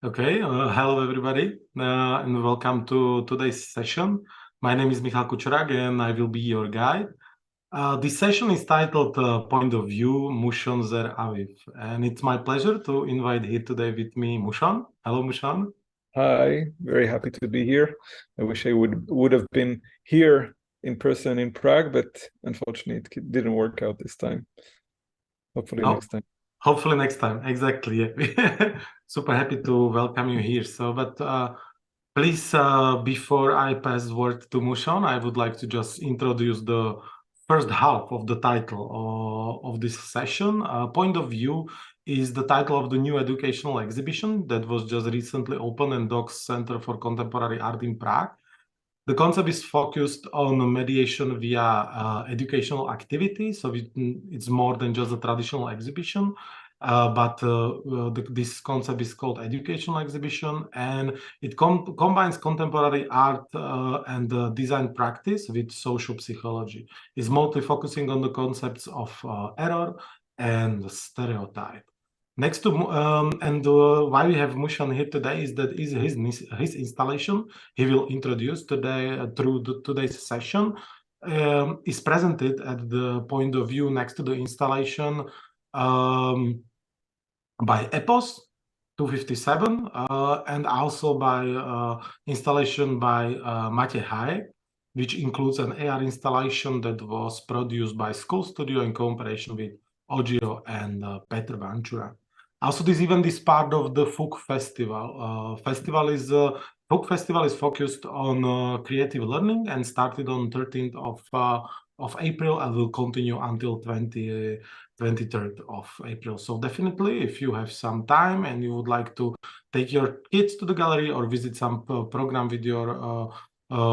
Okay, hello everybody, and welcome to today's session. My name is Michal Kučerák and I will be your guide. This session is titled Point of View, Mushon Zer-Aviv, and it's my pleasure to invite here today with me Mushon. Hello, Mushon. Hi, very happy to be here. I wish I would have been here in person in Prague, but unfortunately it didn't work out this time. Hopefully next time. Hopefully next time, exactly. Yeah. Super happy to welcome you here. But please, before I pass the word to Mushon, I would like to just introduce the first half of the title of this session. Point of View is the title of the new educational exhibition that was just recently opened in DOX Center for Contemporary Art in Prague. The concept is focused on mediation via educational activities, so it's more than just a traditional exhibition, but this concept is called educational exhibition, and it combines contemporary art and design practice with social psychology. It's mostly focusing on the concepts of error and stereotype. Next to why we have Mushon here today is that his installation he will introduce today through today's session is presented at the point of view next to the installation by EPOS 257 and also by installation by Matěj Hájek, which includes an AR installation that was produced by School Studio in cooperation with Ogio and Petr Vančura. Also, this event is part of the FUK festival. FUK festival is focused on creative learning and started on 13th of April and will continue until 23rd of April. So definitely, if you have some time and you would like to take your kids to the gallery or visit some program with your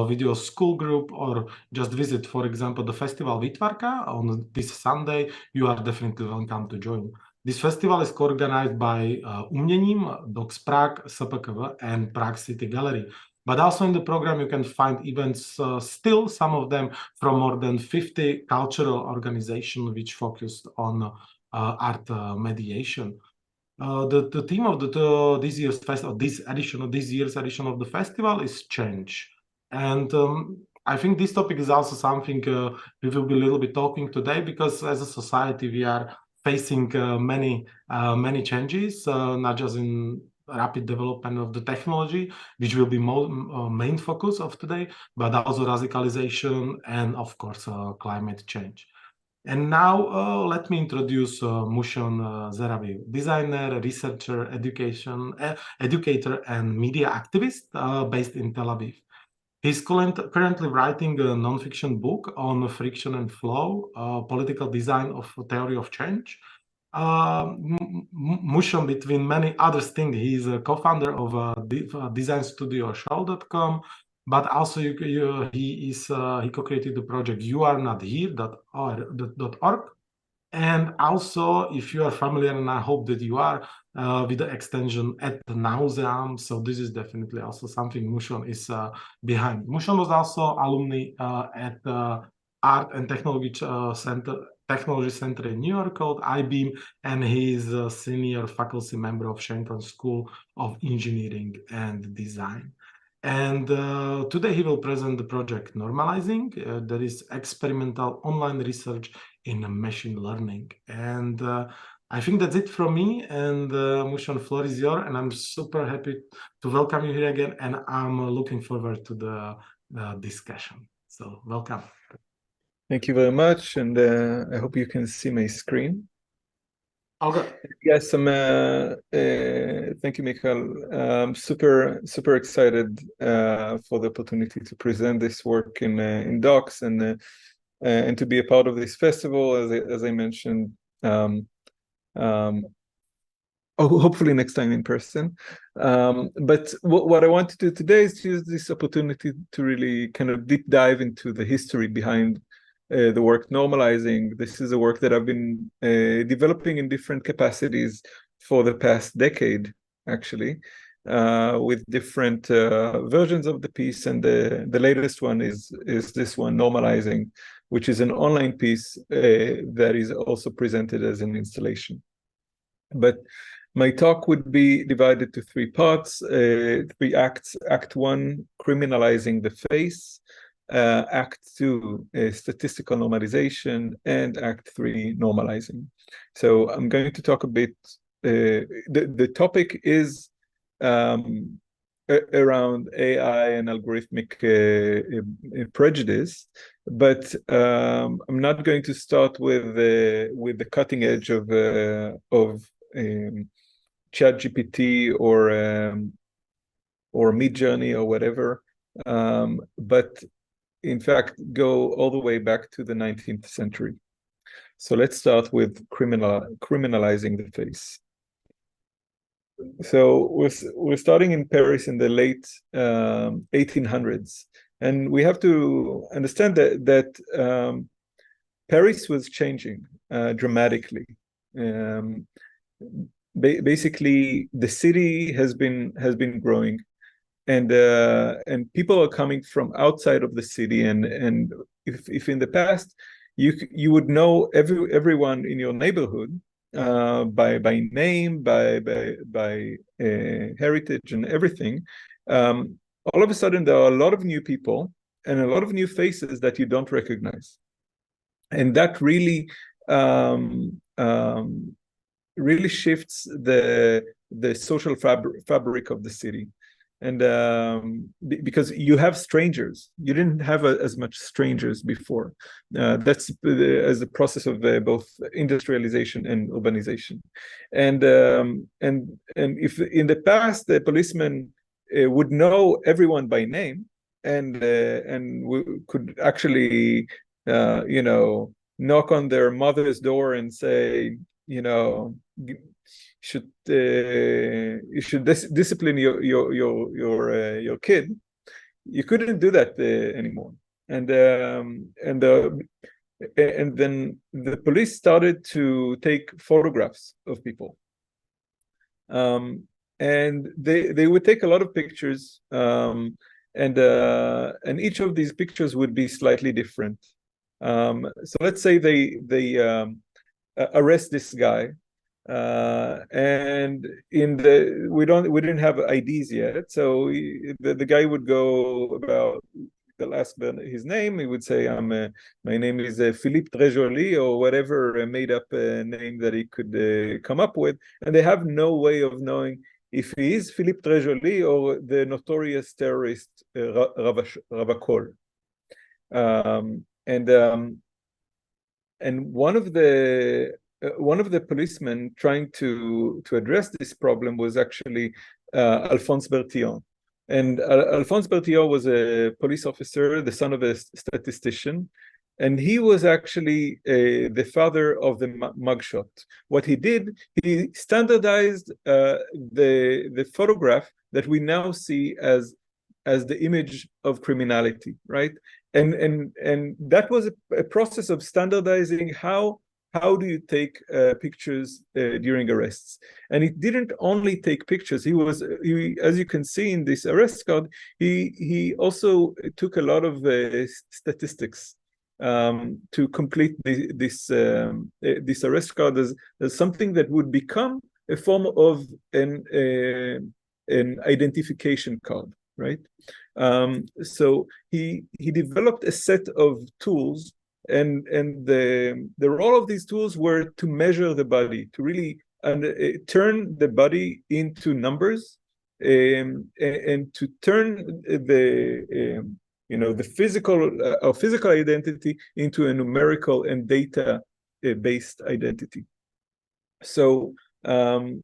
video school group, or just visit, for example, the festival Výtvarka on this Sunday, you are definitely welcome to join. This festival is co-organized by Uměním, DOX Prague, SPKV, and Prague City Gallery. But also in the program, you can find events, still some of them from more than 50 cultural organizations which focused on art mediation. The theme of this year's festival, this year's edition of the festival is change. And I think this topic is also something we will be a little bit talking today, because as a society, we are facing many changes, not just in rapid development of the technology, which will be main focus of today, but also radicalization and, of course, climate change. And now let me introduce Mushon Zer-Aviv, designer, researcher, educator, and media activist based in Tel Aviv. He's currently writing a non-fiction book on friction and flow, political design of theory of change. Mushon, between many other things, he's a co-founder of design studio show.com, but also he co-created the project youarenothere.org. And also, if you are familiar, and I hope that you are, with the extension at the Nauseam, so this is definitely also something Mushon is behind. Mushon was also alumni at Art and Technology Center in New York called IBEAM, and he is a senior faculty member of Shenton School of Engineering and Design. And today he will present the project Normalizi.ng, that is experimental online research in machine learning. And I think that's it from me, and Mushon, floor is yours, and I'm super happy to welcome you here again, and I'm looking forward to the discussion. So welcome. Thank you very much, and I hope you can see my screen. Okay. Yes, thank you, Michal. I'm super excited for the opportunity to present this work in DOX and to be a part of this festival, as I mentioned. Hopefully next time in person. But what I want to do today is to use this opportunity to really kind of deep dive into the history behind the work Normalizi.ng. This is a work that I've been developing in different capacities for the past decade, actually, with different versions of the piece. And the latest one is this one, Normalizi.ng, which is an online piece that is also presented as an installation. But My talk would be divided to three parts, three acts. Act 1, criminalizing the face. Act 2, statistical normalization, and Act 3, normalizing. So I'm going to talk a bit, the topic is around AI and algorithmic prejudice, but I'm not going to start with the cutting edge of ChatGPT or Midjourney or whatever, but in fact go all the way back to the 19th century. So let's start with criminalizing the face. So we're starting in Paris in the late 1800s, and we have to understand that Paris was changing dramatically. Basically, the city has been growing, and people are coming from outside of the city. And if in the past you would know everyone in your neighborhood by name, by heritage and everything, all of a sudden there are a lot of new people and a lot of new faces that you don't recognize, and that really really shifts the social fabric of the city. And because you have strangers, you didn't have as much strangers before. That's as a process of both industrialization and urbanization. And if in the past the policeman would know everyone by name, and could actually knock on their mother's door and say, you should discipline your kid. You couldn't do that anymore, and then the police started to take photographs of people, and they would take a lot of pictures, and each of these pictures would be slightly different. So let's say they arrest this guy. And we didn't have IDs yet, so the guy would go about, they'll ask his name. He would say, my name is Philippe Trejoli, or whatever made up name that he could come up with, and they have no way of knowing if he is Philippe Trejoli or the notorious terrorist Ravachol. And one of the policemen trying to address this problem was actually Alphonse Bertillon. And Alphonse Bertillon was a police officer, the son of a statistician, and he was actually the father of the mugshot. What he did, he standardized the photograph that we now see as the image of criminality, right? And that was a process of standardizing how do you take pictures during arrests. And he didn't only take pictures. He as you can see in this arrest card, he also took a lot of statistics to complete this arrest card as something that would become a form of an identification card, right? So he developed a set of tools, and the role of these tools were to measure the body, to really turn the body into numbers, and to turn the physical identity into a numerical and data based identity. So and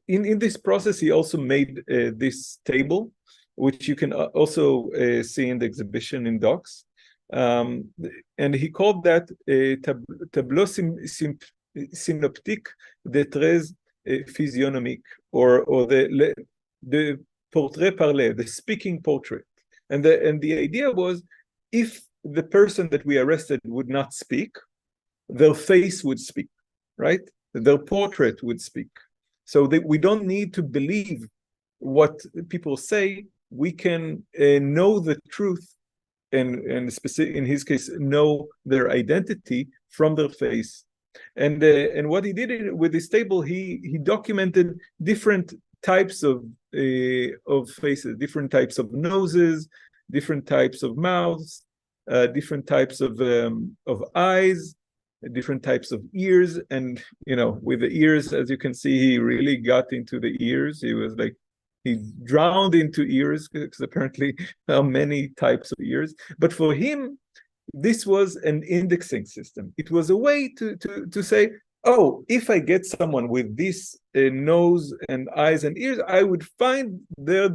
in this process, he also made this table, which you can also see in the exhibition in DOX. And he called that tableau synoptique des traits physionomiques, or the Portrait Parle, the speaking portrait. And the idea was, if the person that we arrested would not speak, their face would speak, right? Their portrait would speak. So we don't need to believe what people say. We can know the truth, and in his case, know their identity from their face And what he did with this table, he documented different types of faces, different types of noses, different types of mouths, different types of eyes, different types of ears. And with the ears, as you can see, he really got into the ears. He drowned into ears, because apparently there are many types of ears. But for him, this was an indexing system. It was a way to say, oh, if I get someone with this nose and eyes and ears, I would find their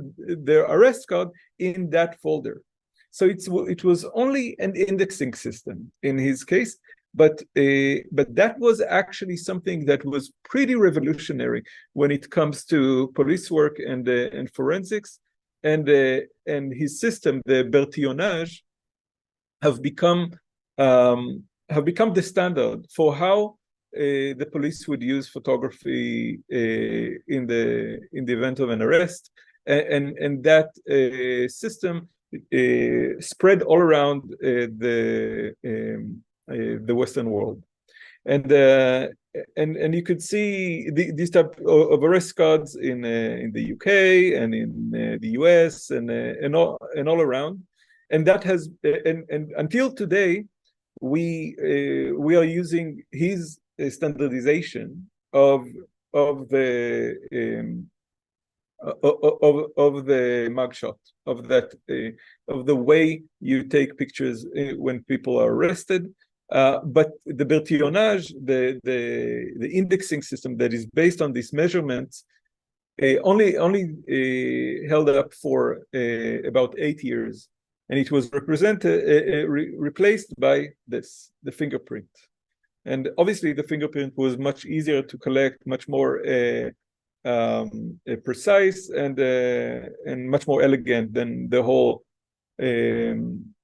arrest card in that folder. So it was only an indexing system in his case, but that was actually something that was pretty revolutionary when it comes to police work and forensics, and his system, the Bertillonage, have become the standard for how the police would use photography in the event of an arrest, and that system spread all around the Western world, and you could see these type of arrest cards in the UK and in the US and all around, and that has and until today we are using his standardization of the mugshot, of the way you take pictures when people are arrested. But the Bertillonage, the indexing system that is based on these measurements, only held up for about 8 years, and it was replaced by the fingerprint. And obviously, the fingerprint was much easier to collect, much more precise, and much more elegant than the whole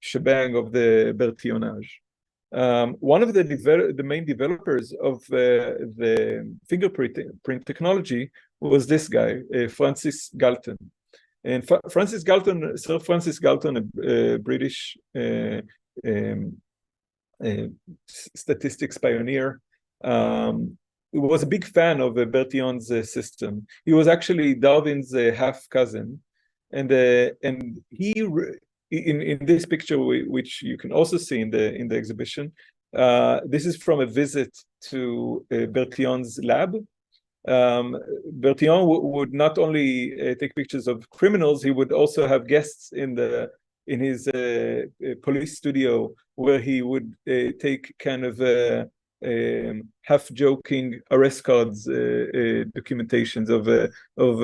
shebang of the Bertillonage. One of the main developers of the fingerprint technology was this guy, Francis Galton. And Sir Francis Galton, a British statistics pioneer, was a big fan of Bertillon's system. He was actually Darwin's half cousin, and he in this picture, which you can also see in the exhibition, this is from a visit to Bertillon's lab. Bertillon would not only take pictures of criminals, he would also have guests in his police studio, where he would take kind of half-joking arrest cards, documentations of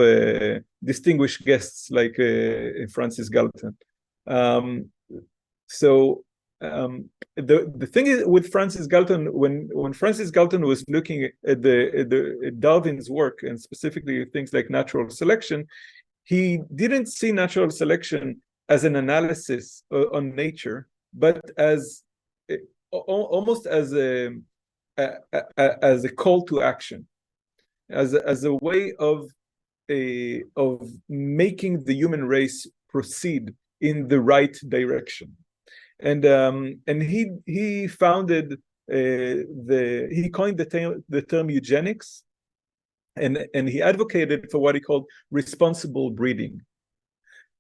distinguished guests like Francis Galton. The thing is with Francis Galton, when Francis Galton was looking at the Darwin's work, and specifically things like natural selection, he didn't see natural selection as an analysis on nature, but as almost as a call to action, as a way of making the human race proceed in the right direction. And he founded he coined the term eugenics, and he advocated for what he called responsible breeding.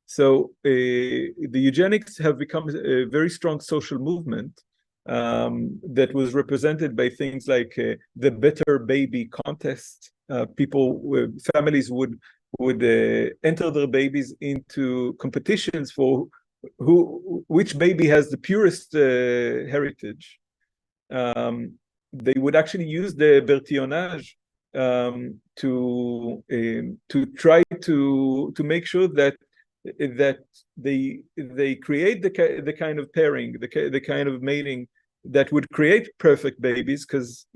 So the eugenics have become a very strong social movement that was represented by things like the Better Baby contest. Families would enter their babies into competitions for which baby has the purest heritage. They would actually use the Bertillonage to try to make sure that they create the kind of pairing, the kind of mating that would create perfect babies, because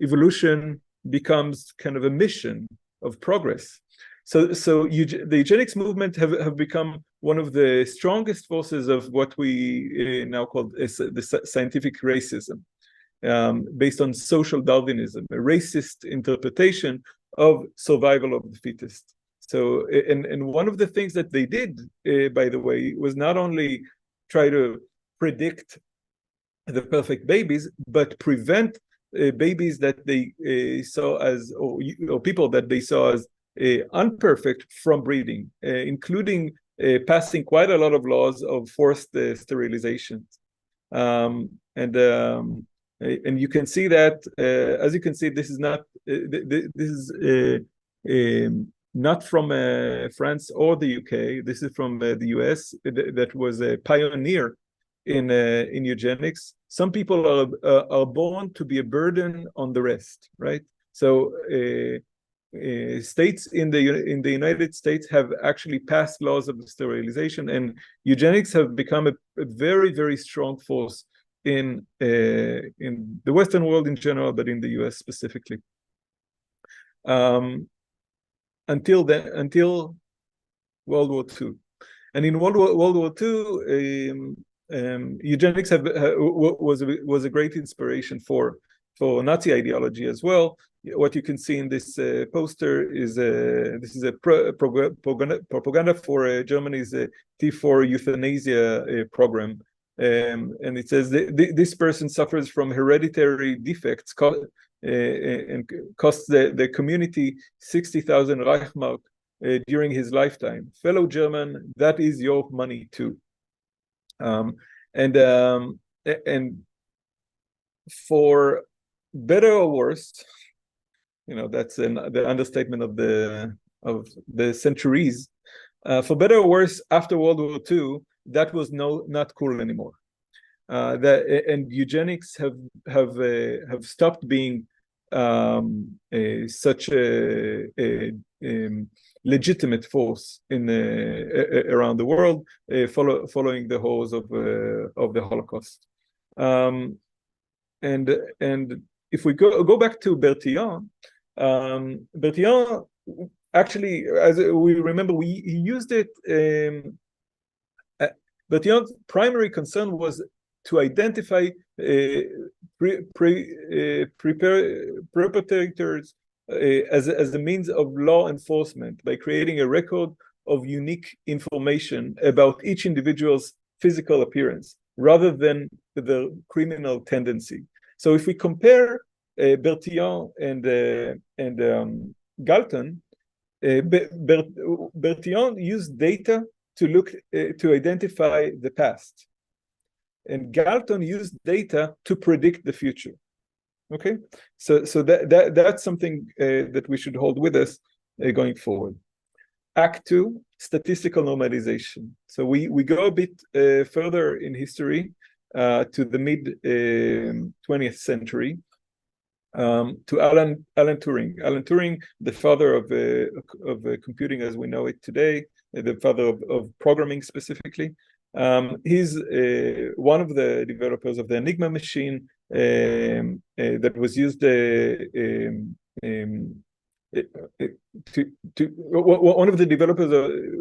evolution becomes kind of a mission of progress. So the eugenics movement have become one of the strongest forces of what we now call the scientific racism, based on social Darwinism, a racist interpretation of survival of the fittest. So, and one of the things that they did, by the way, was not only try to predict the perfect babies, but prevent babies that they saw as, or people that they saw as unperfect from breeding, including passing quite a lot of laws of forced sterilizations. And you can see that, as you can see, this is not not from France or the UK. This is from the US, that was a pioneer in eugenics. Some people are born to be a burden on the rest, right? So states in the United States have actually passed laws of sterilization, and eugenics have become a very, very strong force in the Western world in general, but in the US specifically. Until World War II. And in World War II, eugenics was a great inspiration for Nazi ideology as well. What you can see in this poster is this is a propaganda for Germany's T4 euthanasia program. And it says this person suffers from hereditary defects and costs the community 60,000 Reichsmark during his lifetime. Fellow German, that is your money too. And for better or worse, that's the understatement of the centuries. For better or worse, after World War II, that was not cool anymore. And eugenics have stopped being such a legitimate force around the world, following the horrors of the Holocaust. And if we go back to Bertillon, Bertillon actually, as we remember, he used it. Bertillon's primary concern was to identify perpetrators as a means of law enforcement by creating a record of unique information about each individual's physical appearance rather than the criminal tendency. So if we compare Bertillon and Galton, Bertillon used data to look to identify the past, and Galton used data to predict the future. Okay, so that's something that we should hold with us going forward. Act 2, statistical normalization. So we go a bit further in history to the mid 20th century, to Alan Turing. Alan Turing, the father of computing as we know it today, the father of programming specifically. He's one of the developers of the Enigma machine that was used one of the developers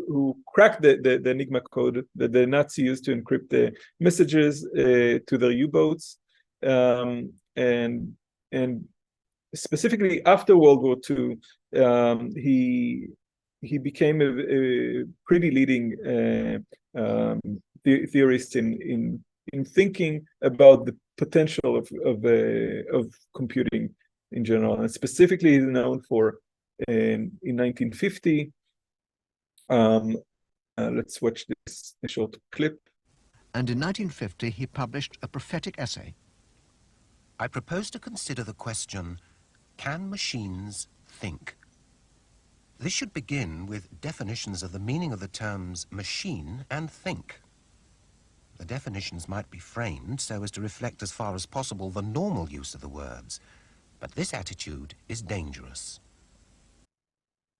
who cracked the Enigma code that the Nazi used to encrypt the messages to their U-boats, and specifically after World War II, he became a pretty leading theorist in thinking about the potential of computing in general, and specifically he's known for in 1950. Let's watch this short clip. And in 1950 he published a prophetic essay. I propose to consider the question, can machines think? This should begin with definitions of the meaning of the terms machine and think. The definitions might be framed so as to reflect as far as possible the normal use of the words, but this attitude is dangerous.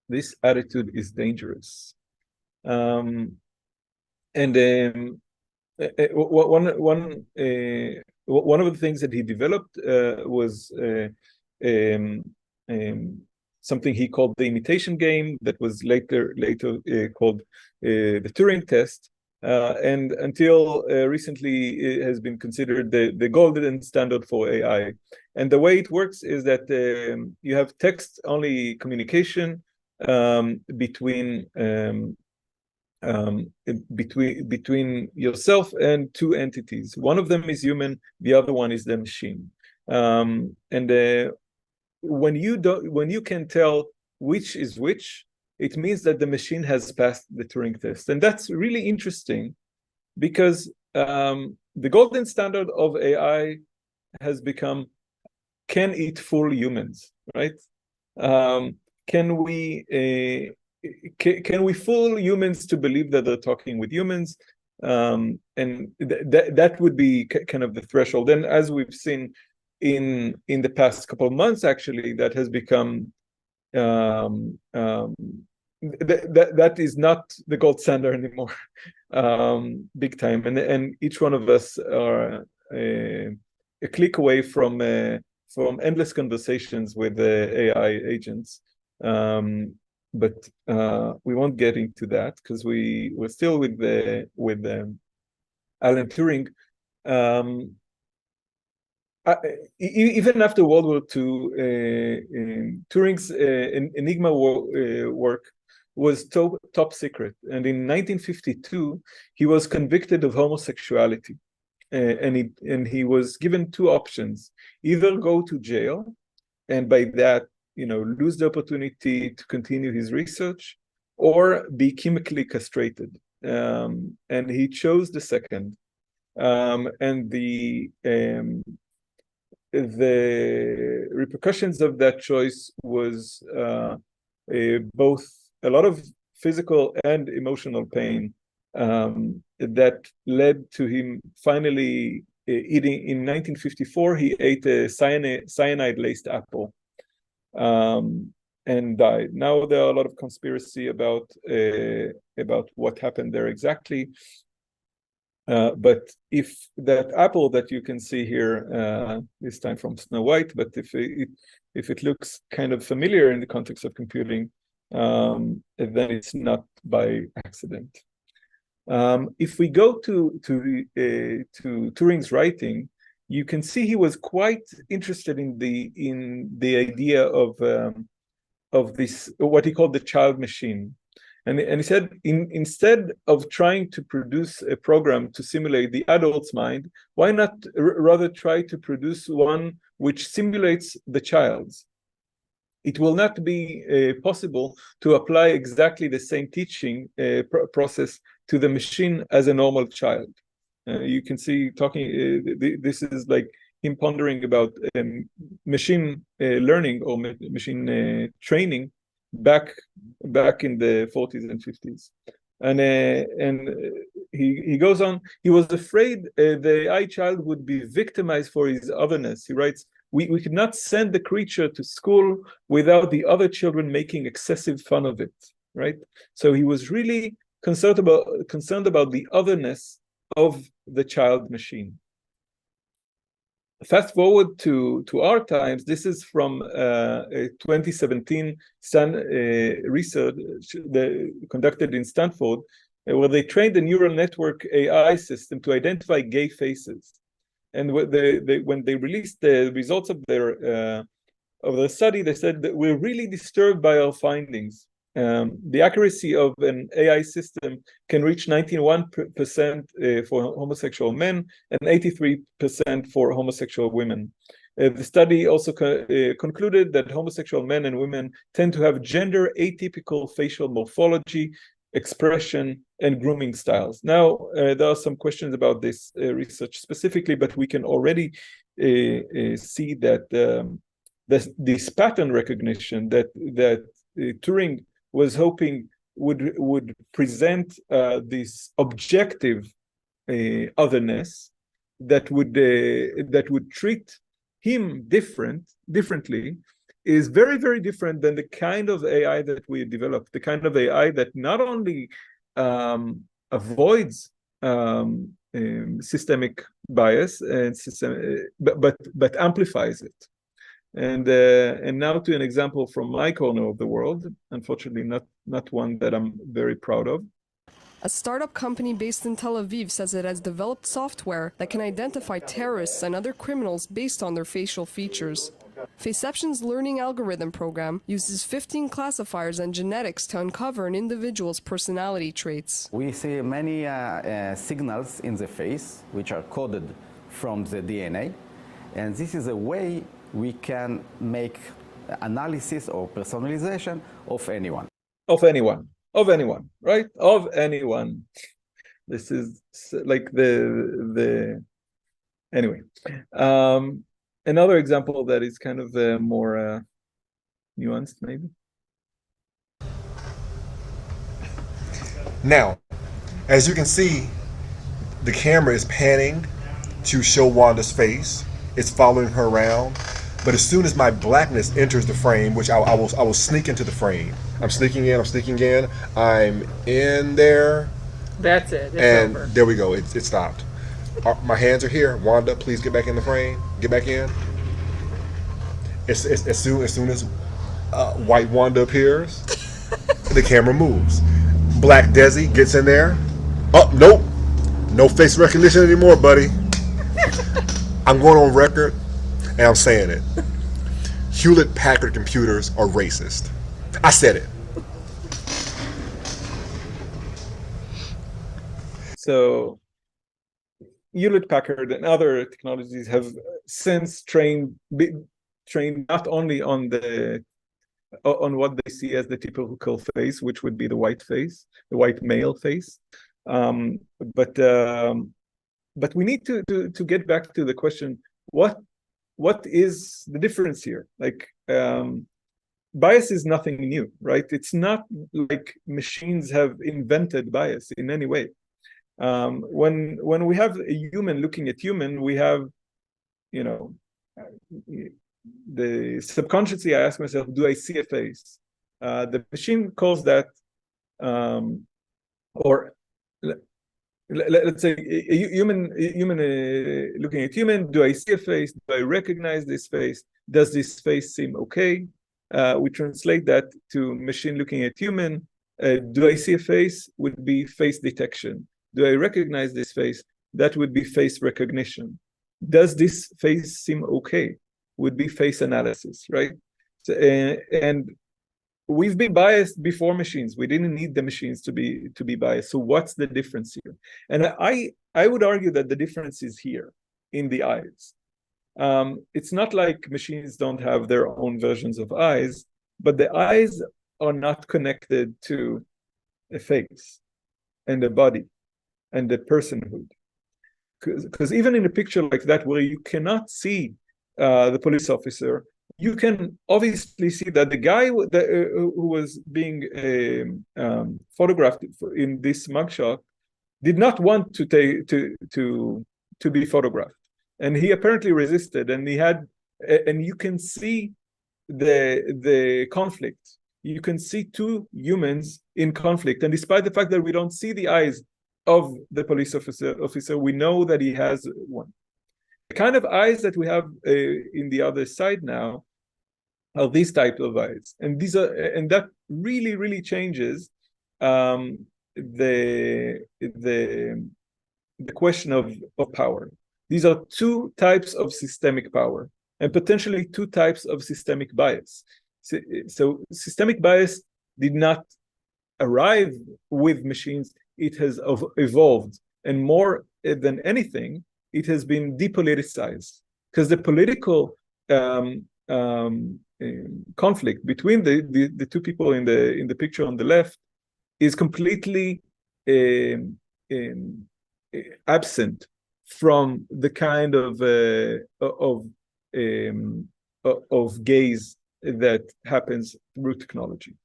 This attitude is dangerous. One of the things that he developed was something he called the imitation game, that was later called the Turing test, and until recently it has been considered the golden standard for AI. And the way it works is that you have text-only communication between yourself and two entities. One of them is human, the other one is the machine. When you can tell which is which, it means that the machine has passed the Turing test. And that's really interesting because the golden standard of AI has become, can it fool humans, right? Can we fool humans to believe that they're talking with humans? And that would be kind of the threshold. And as we've seen in the past couple of months, actually, that has become that is not the gold standard anymore, big time. And each one of us are a click away from endless conversations with AI agents. But we won't get into that because we're still with Alan Turing. Even after World War II, Turing's Enigma work was top secret, and in 1952 he was convicted of homosexuality, and he was given two options: either go to jail, and by that, lose the opportunity to continue his research, or be chemically castrated. And he chose the second. And the repercussions of that choice was both a lot of physical and emotional pain that led to him finally eating. In 1954, he ate a cyanide-laced apple. And died. Now there are a lot of conspiracy about what happened there exactly. But if that apple that you can see here, this time from Snow White, but if it looks kind of familiar in the context of computing, then it's not by accident. If we go to Turing's writing, you can see he was quite interested in the idea of this, what he called the child machine, and he said instead of trying to produce a program to simulate the adult's mind, why not rather try to produce one which simulates the child's? It will not be possible to apply exactly the same teaching process to the machine as a normal child. You can see this is like him pondering about machine learning or machine training back in the 40s and 50s. And he goes on, he was afraid the AI child would be victimized for his otherness. He writes, we could not send the creature to school without the other children making excessive fun of it, right? So he was really concerned about the otherness of the child machine. Fast forward to our times. This is from a 2017 research conducted in Stanford, where they trained a neural network AI system to identify gay faces. And when they released the results of their study, they said that we're really disturbed by our findings. The accuracy of an AI system can reach 91% for homosexual men and 83% for homosexual women. The study also concluded that homosexual men and women tend to have gender atypical facial morphology, expression, and grooming styles. Now, there are some questions about this research specifically, but we can already see that this pattern recognition that Turing was hoping would present this objective otherness that would treat him differently, is very, very different than the kind of AI that we developed, the kind of AI that not only avoids systemic bias and but amplifies it. And now to an example from my corner of the world, unfortunately not one that I'm very proud of. A startup company based in Tel Aviv says it has developed software that can identify terrorists and other criminals based on their facial features. Faceception's learning algorithm program uses 15 classifiers and genetics to uncover an individual's personality traits. We see many signals in the face which are coded from the DNA, And this is a way we can make analysis or personalization of anyone. Of anyone, right? Of anyone. This is like anyway. Another example that is kind of more nuanced, maybe. Now, as you can see, the camera is panning to show Wanda's face. It's following her around. But as soon as my blackness enters the frame, which I will sneak into the frame. I'm sneaking in, I'm in there. That's it, it's and over. There we go, it stopped. My hands are here. Wanda, please get back in the frame. Get back in. As soon as white Wanda appears, the camera moves. Black Desi gets in there. Oh, nope. No face recognition anymore, buddy. I'm going on record and I'm saying it. Hewlett-Packard computers are racist. I said it. So Hewlett-Packard and other technologies have since trained not only on what they see as the typical face, which would be the white face, the white male face, but we need to get back to the question: what is the difference here? Like, bias is nothing new, right? It's not like machines have invented bias in any way. When we have a human looking at human, we have, the subconsciously I ask myself, do I see a face? The machine calls that, or let's say a human looking at human, do I see a face? Do I recognize this face? Does this face seem okay? We translate that to machine looking at human. Do I see a face? Would be face detection. Do I recognize this face? That would be face recognition. Does this face seem okay? Would be face analysis, right? So, and we've been biased before machines. We didn't need the machines to be biased. So what's the difference here? And I would argue that the difference is here in the eyes. It's not like machines don't have their own versions of eyes, but the eyes are not connected to a face and a body and the personhood. Because even in a picture like that, where you cannot see the police officer, you can obviously see that the guy who was being photographed in this mugshot did not want to be photographed, and he apparently resisted. And you can see the conflict. You can see two humans in conflict, and despite the fact that we don't see the eyes of the police officer, we know that he has one. The kind of eyes that we have in the other side now are these type of eyes, and that really changes the question of power. These are two types of systemic power, and potentially two types of systemic bias. So systemic bias did not arrive with machines. It has evolved, and more than anything, it has been depoliticized, because the political conflict between the two people in the picture on the left is completely absent from the kind of gaze that happens through technology.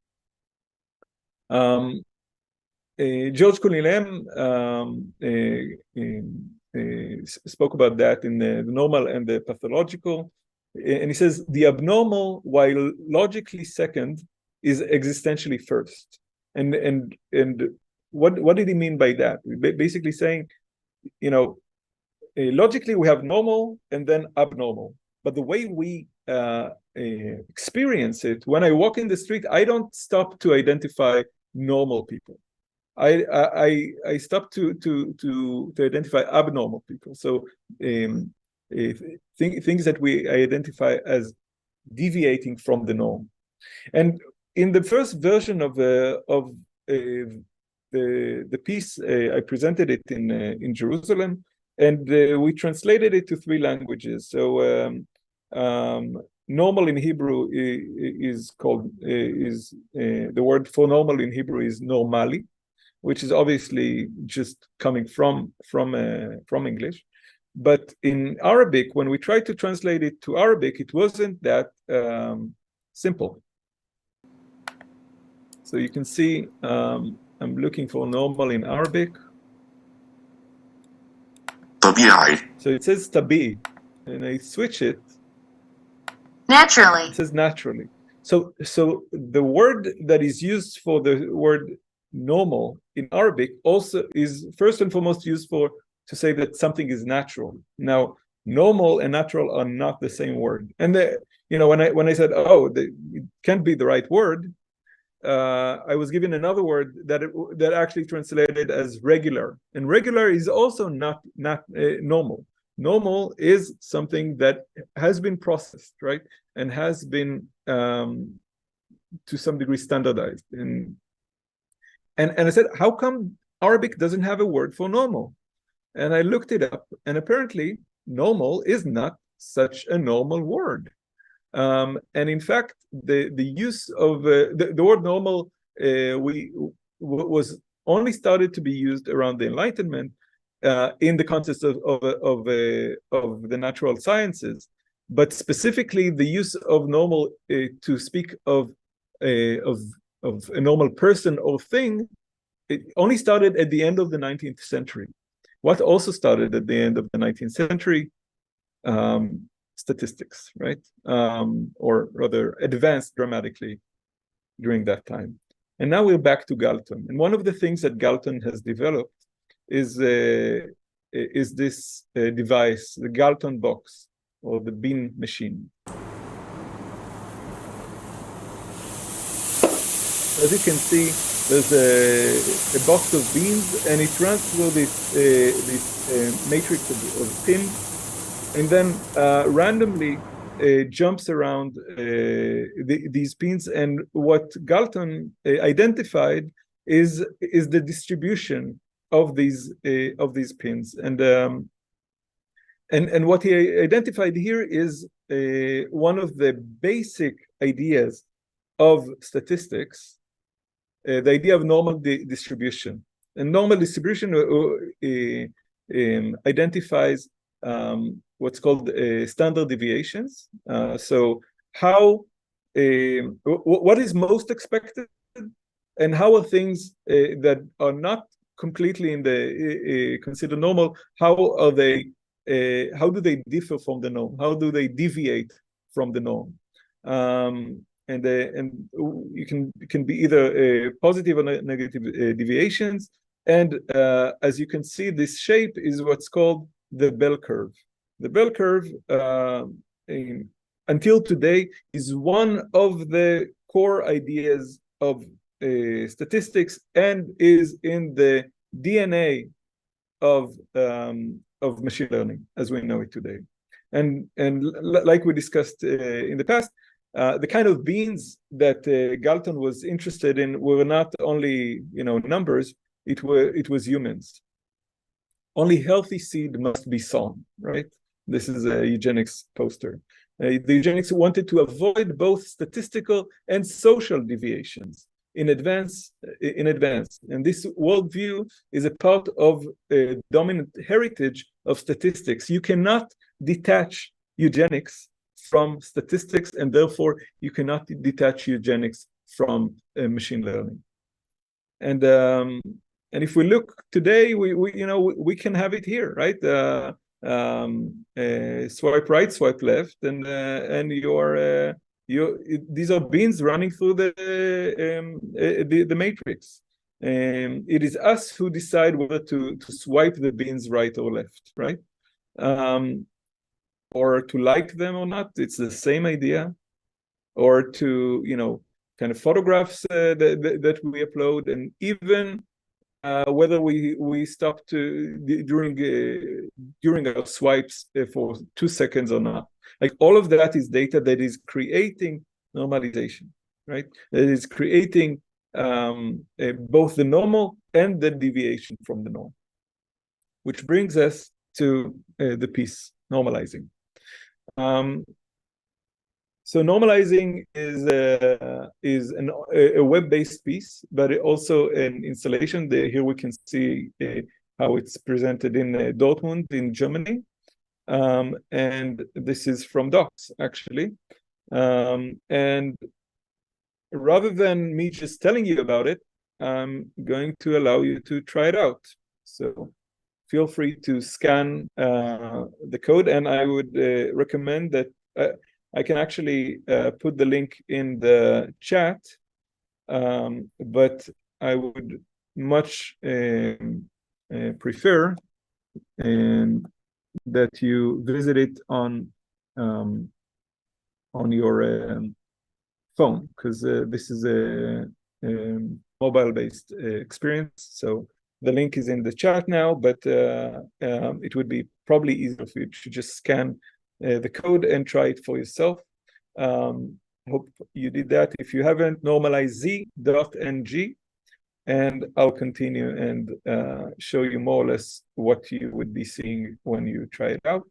George Cullinan spoke about that in the normal and the pathological, and he says the abnormal, while logically second, is existentially first. And what did he mean by that? Basically saying, logically we have normal and then abnormal, but the way we experience it, when I walk in the street, I don't stop to identify normal people. I stop to identify abnormal people. So things that we identify as deviating from the norm. And in the first version of the piece, I presented it in Jerusalem. and we translated it to 3 languages. So normal in Hebrew is called the word for normal in Hebrew is normali, which is obviously just coming from English. But in Arabic, when we tried to translate it to Arabic, it wasn't that simple. So you can see I'm looking for normal in Arabic. So it says tabi, and I switch it. Naturally. It says naturally. So the word that is used for the word normal in Arabic also is first and foremost used to say that something is natural. Now, normal and natural are not the same word. And when I said, it can't be the right word, I was given another word that actually translated as regular, and regular is also not normal. Normal is something that has been processed, right, and has been to some degree standardized. And I said, how come Arabic doesn't have a word for normal? And I looked it up, and apparently normal is not such a normal word. And in fact, the use of the word normal was only started to be used around the Enlightenment in the context of the natural sciences, but specifically the use of normal to speak of a normal person or thing, it only started at the end of the 19th century. What also started at the end of the 19th century? Statistics, right? Or rather advanced dramatically during that time. And now we're back to Galton. And one of the things that Galton has developed is this device, the Galton box, or the bean machine. As you can see, there's a box of beans, and it runs through this matrix of pins, and then randomly jumps around these pins. And what Galton identified is the distribution of these pins. And what he identified here is one of the basic ideas of statistics, the idea of normal distribution. And normal distribution identifies what's called standard deviations. So how what is most expected, and how are things that are not completely in the considered normal, how do they differ from the norm? How do they deviate from the norm? And it can be either positive or negative deviations. And as you can see, this shape is what's called the bell curve. The bell curve, until today, is one of the core ideas of statistics, and is in the DNA of machine learning as we know it today. And like we discussed in the past, the kind of beans that Galton was interested in were not only numbers; it was humans. Only healthy seed must be sown, right? This is a eugenics poster. The eugenics wanted to avoid both statistical and social deviations in advance. And this worldview is a part of a dominant heritage of statistics. You cannot detach eugenics from statistics, and therefore you cannot detach eugenics from machine learning. And if we look today, we can have it here, right? Swipe right, swipe left, and these are beans running through the matrix. It is us who decide whether to swipe the beans right or left, right? Or to like them or not. It's the same idea. Or to kind of photographs that we upload, and even whether we stop during our swipes for 2 seconds or not. Like, all of that is data that is creating normalization, right? That is creating both the normal and the deviation from the norm. Which brings us to the piece normalizing. So normalizing is a web-based piece, but also an installation. Here we can see how it's presented in Dortmund in Germany. And this is from DOX, actually. And rather than me just telling you about it, I'm going to allow you to try it out. So feel free to scan the code, and I would recommend that I can actually put the link in the chat, but I would much prefer that you visit it on your phone, because this is a mobile-based experience. So the link is in the chat now, but it would be probably easier for you to just scan the code and try it for yourself. Hope you did that. If you haven't, normalize.ng, and I'll continue and show you more or less what you would be seeing when you try it out.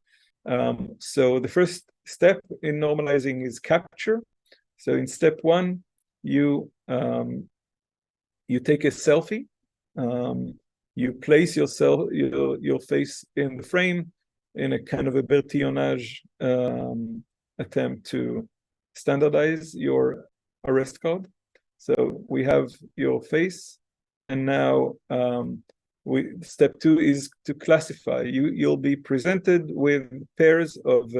So the first step in normalizing is capture. So in step one, you take a selfie. You place your face in the frame in a kind of a Bertillonage attempt to standardize your arrest code. So we have your face, and now step two is to classify. You'll be presented with pairs of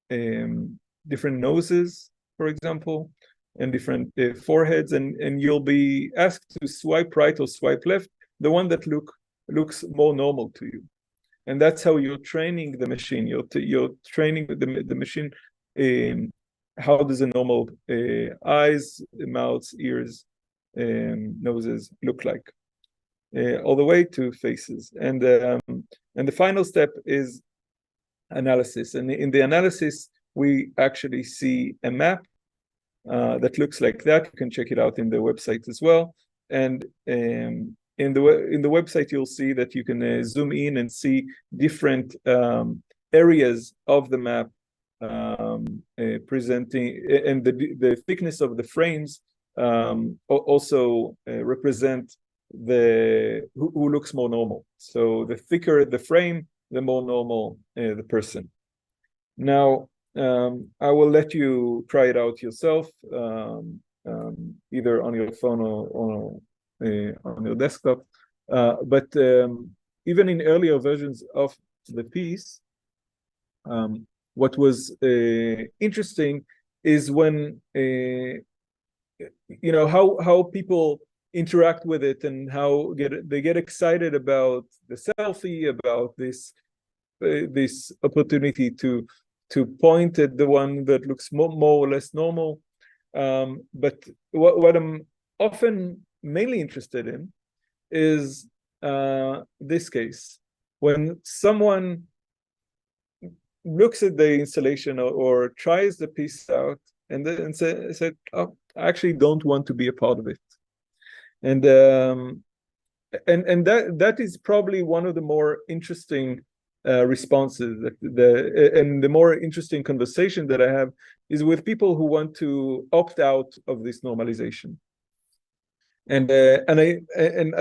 different noses, for example, and different foreheads, and you'll be asked to swipe right or swipe left, the one that looks more normal to you. And that's how you're training the machine. You're training the machine. How does a normal eyes, mouths, ears, noses look like, all the way to faces. And the final step is analysis. And in the analysis, we actually see a map that looks like that. You can check it out in the website as well. And in the website, you'll see that you can zoom in and see different areas of the map presenting, and the thickness of the frames also represent who looks more normal. So the thicker the frame, the more normal the person. Now, I will let you try it out yourself, either on your phone or on your desktop. But even in earlier versions of the piece, what was interesting is when how people interact with it, and how they get excited about the selfie, about this opportunity to point at the one that looks more or less normal. But what I'm often mainly interested in is this case, when someone looks at the installation or tries the piece out and then said, "Oh, I actually don't want to be a part of it," and that is probably one of the more interesting responses. And the more interesting conversation that I have is with people who want to opt out of this normalization. And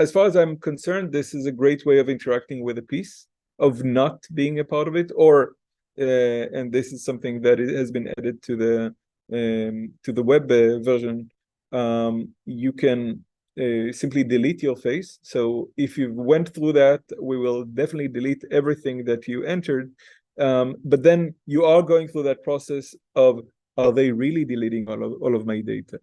as far as I'm concerned, this is a great way of interacting with a piece, of not being a part of it, or and this is something that has been added to the web version. You can simply delete your face. So if you went through that, we will definitely delete everything that you entered. But then you are going through that process of, are they really deleting all of my data?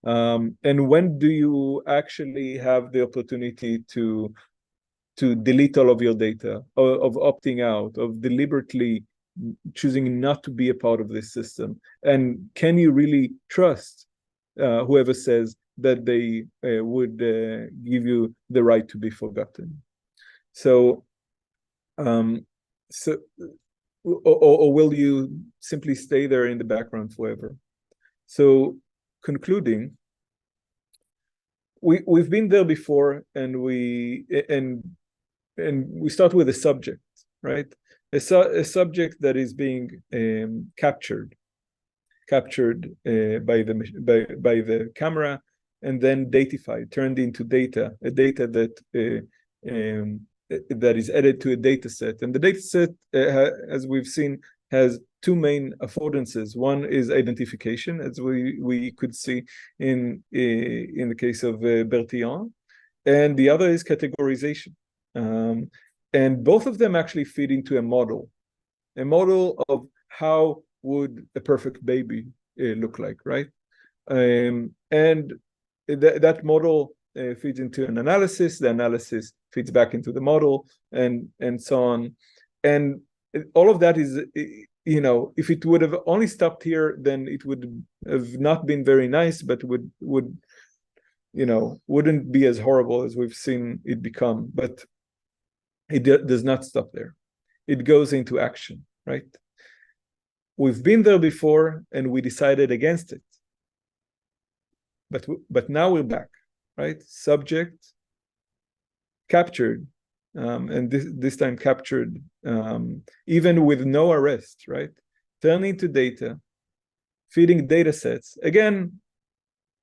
And when do you actually have the opportunity to delete all of your data, of opting out, of deliberately choosing not to be a part of this system? And can you really trust whoever says that they would give you the right to be forgotten? So, or will you simply stay there in the background forever? So, concluding, we've been there before, and we start with a subject. right? A subject that is being captured by the camera, and then datified, turned into data, a data that that is added to a data set. And the data set, as we've seen, has two main affordances. One is identification, as we could see in the case of Bertillon, and the other is categorization. And both of them actually feed into a model of how would a perfect baby look like, right? And that model feeds into an analysis. The analysis feeds back into the model, and so on. And all of that is, you know, if it would have only stopped here, then it would have not been very nice, but would you know, wouldn't be as horrible as we've seen it become. But it does not stop there. It goes into action, right? We've been there before, and we decided against it. But now we're back, right? Subject captured, and this time captured even with no arrest, right? Turning to data, feeding data sets, again,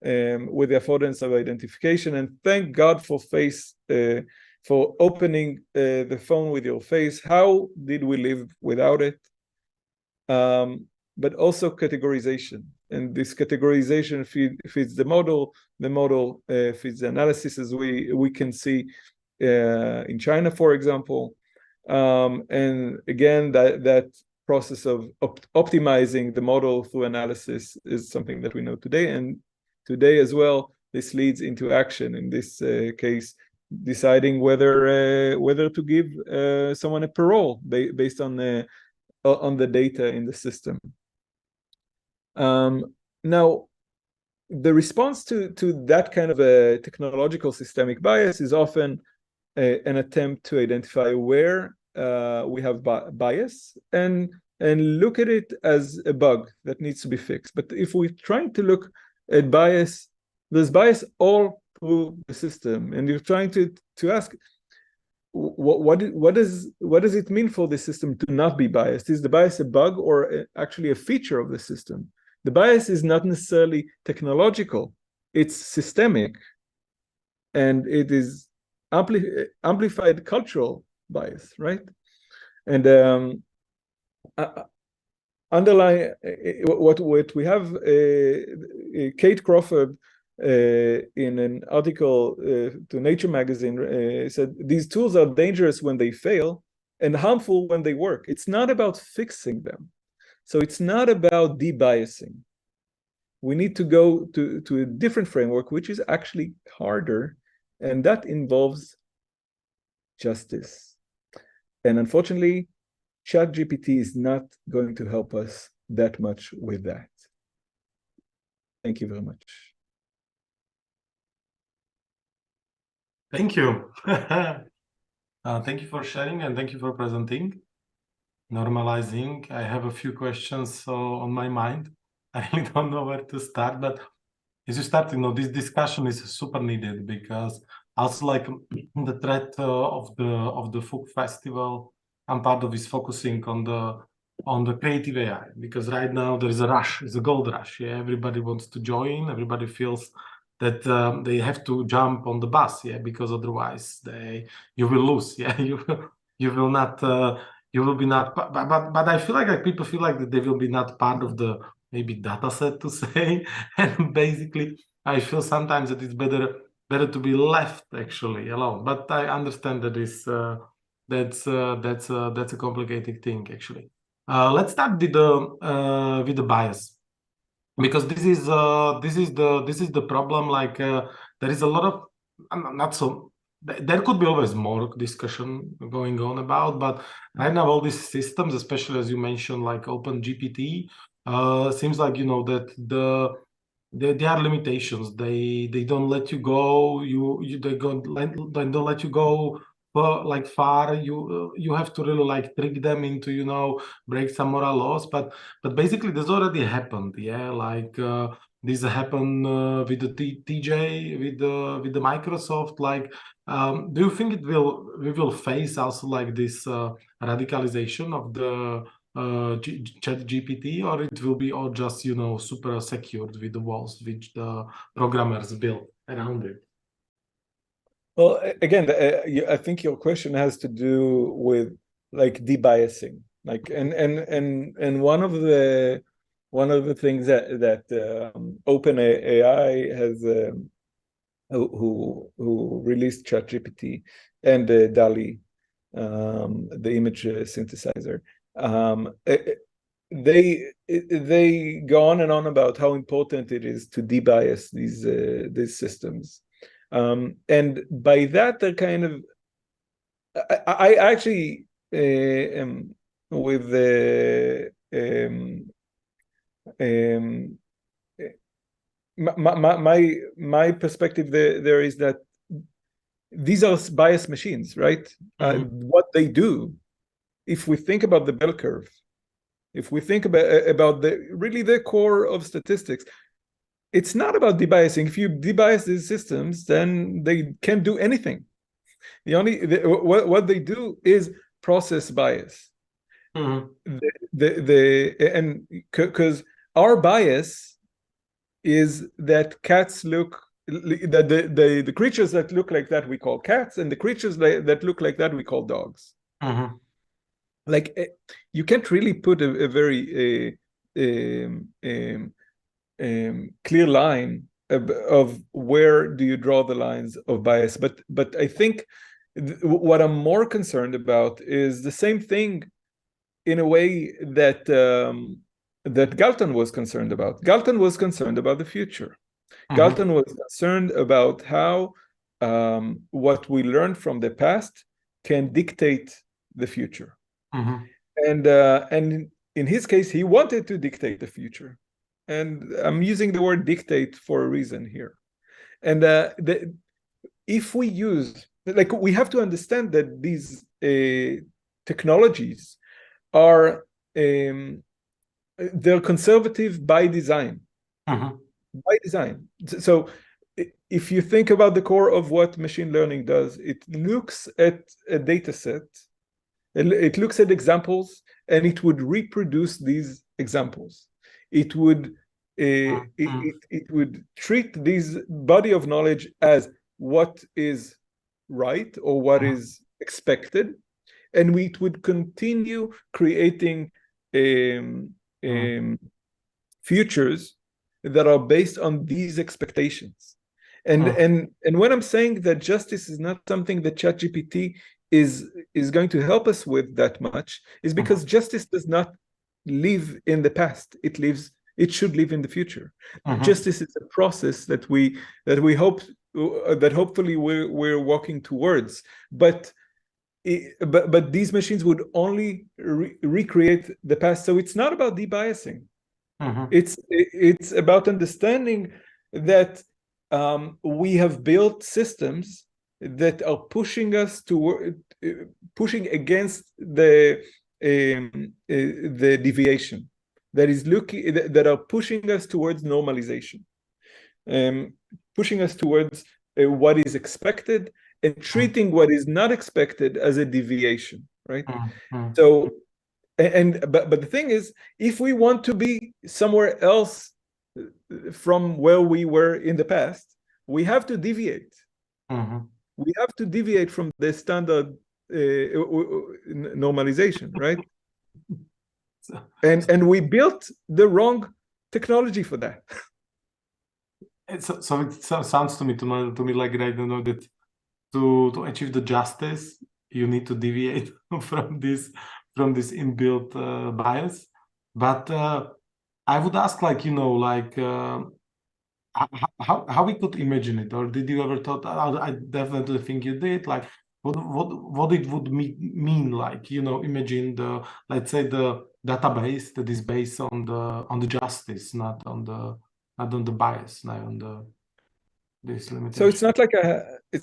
with the affordance of identification. And thank God for face, for opening the phone with your face. How did we live without it? But also categorization. And this categorization feeds the model feeds the analysis, as we can see in China, for example. And again, that process of optimizing the model through analysis is something that we know today. And today as well, this leads into action. In this case, deciding whether to give someone a parole based on the data in the system. Now, the response to that kind of a technological systemic bias is often an attempt to identify where we have bias and look at it as a bug that needs to be fixed. But if we're trying to look at bias, there's bias all through the system, and you're trying to ask, what does it mean for the system to not be biased? Is the bias a bug or actually a feature of the system? The bias is not necessarily technological, it's systemic, and it is amplified cultural bias, right? And underlying what we have, Kate Crawford in an article to Nature magazine said, these tools are dangerous when they fail and harmful when they work. It's not about fixing them. So it's not about debiasing. We need to go to a different framework, which is actually harder, and that involves justice. And unfortunately, ChatGPT is not going to help us that much with that. Thank you very much. Thank you. Thank you for sharing, and thank you for presenting. Normalizing. I have a few questions on my mind. I really don't know where to start, but as you start, this discussion is super needed, because also like the thread of the FUK festival I'm part of is focusing on the creative AI, because right now there is a rush, it's a gold rush. Yeah, everybody wants to join. Everybody feels that they have to jump on the bus. Yeah, because otherwise you will lose. Yeah, you will not. You will be not. But I feel like people feel like that they will be not part of the maybe data set, to say. And basically, I feel sometimes that it's better to be left actually alone. But I understand that that's a complicated thing actually. Let's start with the bias, because this is the problem. Like there is a lot of not so. There could be always more discussion going on about, but right now all these systems, especially as you mentioned, like OpenGPT, seems like that there are limitations. They don't let you go. They don't let you go like far. You have to really like trick them into break some moral laws. But basically this already happened. Yeah, like this happen with the TJ, with the Microsoft? Like, do you think we will face also like this radicalization of the Chat GPT, or it will be all just, you know, super secured with the walls which the programmers built around it? Well, again, I think your question has to do with like debiasing, like, and one of the things that OpenAI has, who released ChatGPT and DALL-E, the image synthesizer, they go on and on about how important it is to debias these systems. And by that, they're kind of, I actually am with my perspective there is that these are biased machines, right? What they do, if we think about the bell curve, if we think about the core of statistics, it's not about debiasing. If you debias these systems, then they can't do anything. What they do is process bias. Because our bias is that cats look, that the creatures that look like that we call cats, and the creatures that look like that we call dogs. Like, you can't really put a very clear line of where do you draw the lines of bias, but I think what I'm more concerned about is the same thing in a way that that Galton was concerned about. Galton was concerned about the future. Galton was concerned about how what we learned from the past can dictate the future. And in his case, he wanted to dictate the future. And I'm using the word dictate for a reason here. And if we use, like, we have to understand that these technologies are, they're conservative by design. By design. So if you think about the core of what machine learning does, it looks at a data set, it looks at examples, and it would reproduce these examples. It would it would treat this body of knowledge as what is right or what is expected, and it would continue creating futures that are based on these expectations. And when I'm saying that justice is not something that ChatGPT is going to help us with that much, is because justice does not live in the past. It should live in the future. Justice is a process that we hope that hopefully we're walking towards. But these machines would only recreate the past. So it's not about debiasing. It's about understanding that we have built systems that are pushing us toward, pushing against the deviation, that are pushing us towards normalization, pushing us towards what is expected, and treating what is not expected as a deviation, right? So, but the thing is, if we want to be somewhere else from where we were in the past, we have to deviate. We have to deviate from the standard normalization, right? And we built the wrong technology for that. So it sounds to me like, I don't know, that to achieve the justice, you need to deviate from this inbuilt bias. But I would ask, like, you know, like how we could imagine it, or did you ever thought? I definitely think you did. Like, what it would mean, like, you know, imagine the, let's say, the database that is based on the justice, not on the bias, not on this limitation. So it's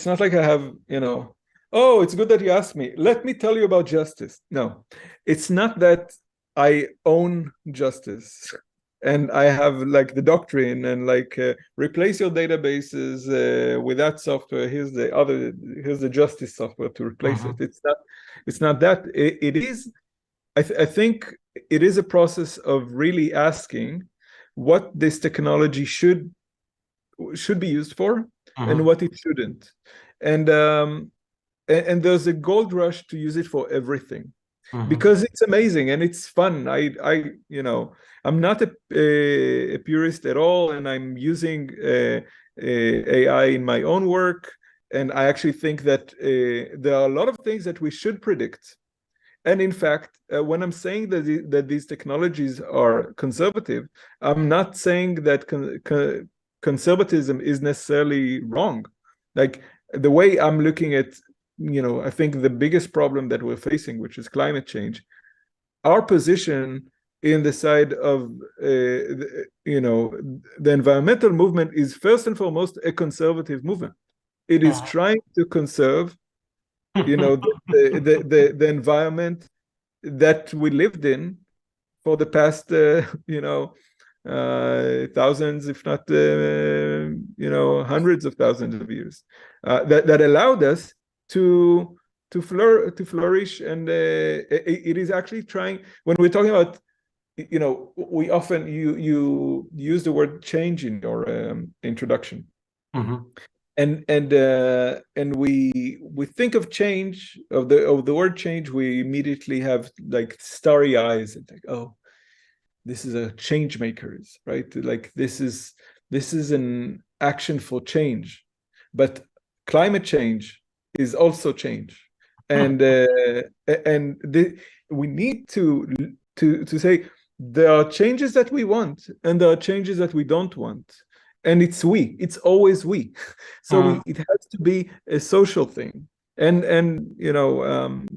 not like I have, you know, oh, it's good that you asked me, let me tell you about justice. No, it's not that I own justice. and I have like the doctrine and like replace your databases with that software. Here's the justice software to replace it. It's not that. It is. I think it is a process of really asking what this technology should be used for and what it shouldn't. And there's a gold rush to use it for everything. Because it's amazing and it's fun. I'm not a purist at all, and I'm using AI in my own work. And I actually think that there are a lot of things that we should predict. And in fact, when I'm saying that these technologies are conservative, I'm not saying that conservatism is necessarily wrong. Like the way I'm looking at, I think the biggest problem that we're facing, which is climate change, our position in the side of, the environmental movement is first and foremost a conservative movement. It is trying to conserve, the environment that we lived in for the past, thousands, if not, hundreds of thousands of years, that allowed us to flourish. And it is actually trying, when we're talking about, we often you use the word change in your introduction. And we think of change, of the word change, we immediately have like starry eyes and think, oh, this is a change makers, right? Like this is an action for change. But climate change is also change, and we need to say there are changes that we want and there are changes that we don't want, and it's always we. So it has to be a social thing, and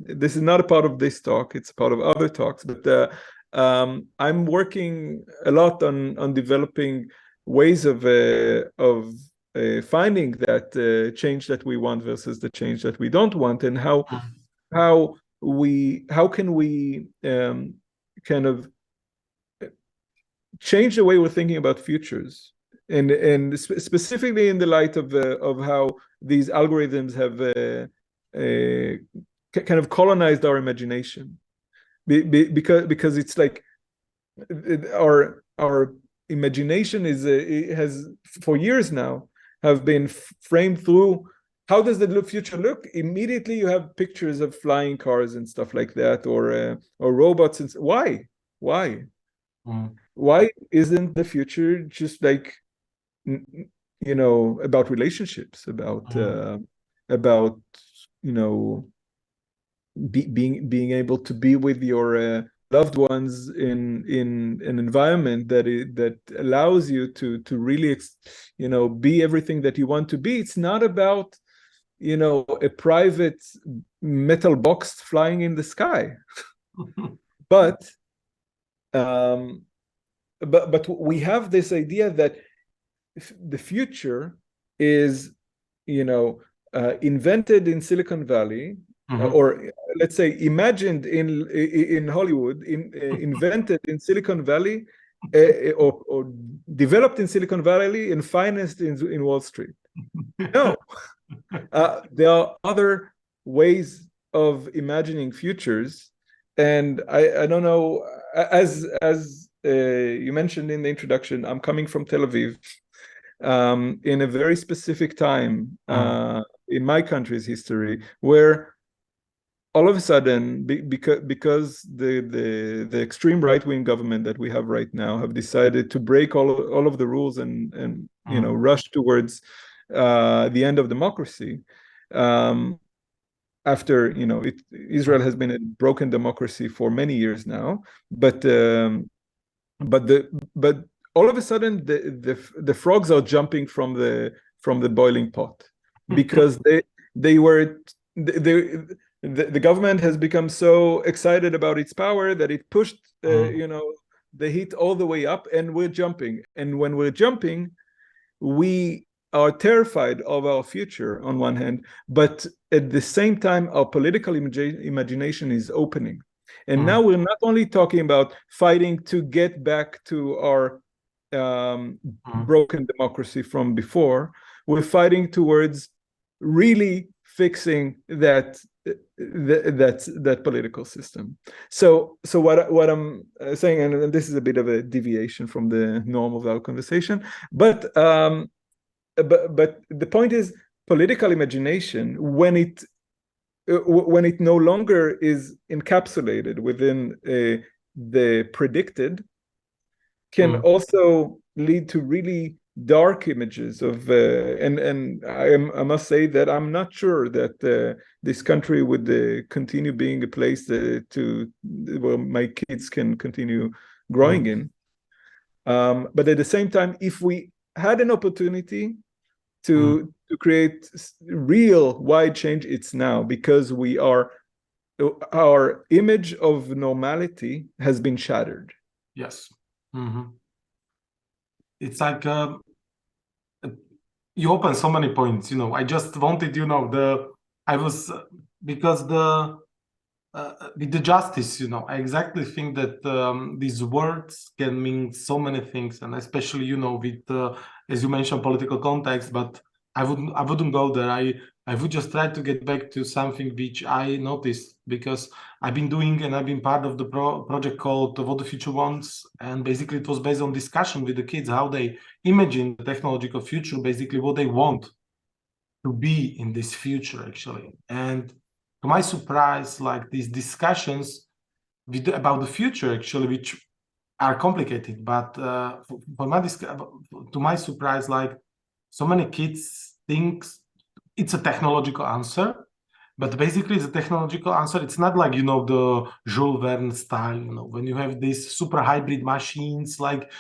this is not a part of this talk, it's a part of other talks, but I'm working a lot on developing ways of finding that change that we want versus the change that we don't want, and how can we kind of change the way we're thinking about futures, and specifically in the light of how these algorithms have kind of colonized our imagination, because it's like our imagination has for years now have been framed through how does the future look. Immediately you have pictures of flying cars and stuff like that, or robots. And why isn't the future just like about relationships, about being able to be with your loved ones in an environment that allows you to really be everything that you want to be. It's not about a private metal box flying in the sky, but we have this idea that the future is invented in Silicon Valley. Or let's say imagined in Hollywood, invented in Silicon Valley, or developed in Silicon Valley and financed in Wall Street. No, there are other ways of imagining futures, and I don't know. As you mentioned in the introduction, I'm coming from Tel Aviv, in a very specific time in my country's history, where all of a sudden, because the extreme right-wing government that we have right now have decided to break all of the rules and rush towards the end of democracy. After Israel has been a broken democracy for many years now, but all of a sudden the frogs are jumping from the boiling pot, because the government has become so excited about its power that it pushed the heat all the way up, and we're jumping. And when we're jumping, we are terrified of our future on one hand, but at the same time our political imagination is opening. And now we're not only talking about fighting to get back to our broken democracy from before, we're fighting towards really fixing that political system. So what I'm saying, and this is a bit of a deviation from the norm of our conversation, but the point is, political imagination, when it no longer is encapsulated within the predicted, can also lead to really dark images of and I must say that I'm not sure that this country would continue being a place where my kids can continue growing in. But at the same time, if we had an opportunity to create real wide change, it's now, because our image of normality has been shattered. Yes. It's like you open so many points, you know. I just wanted, you know, because with the justice, you know, I exactly think that these words can mean so many things, and especially, you know, with as you mentioned, political context. But I wouldn't go there. I would just try to get back to something which I noticed, because I've been doing and I've been part of the project called What the Future Wants, and basically it was based on discussion with the kids, how they imagine the technological future, basically what they want to be in this future, actually. And to my surprise, like these discussions about the future, actually, which are complicated, but to my surprise, like so many kids think it's a technological answer, but basically it's a technological answer. It's not like, you know, the Jules Verne style, you know, when you have these super hybrid machines, like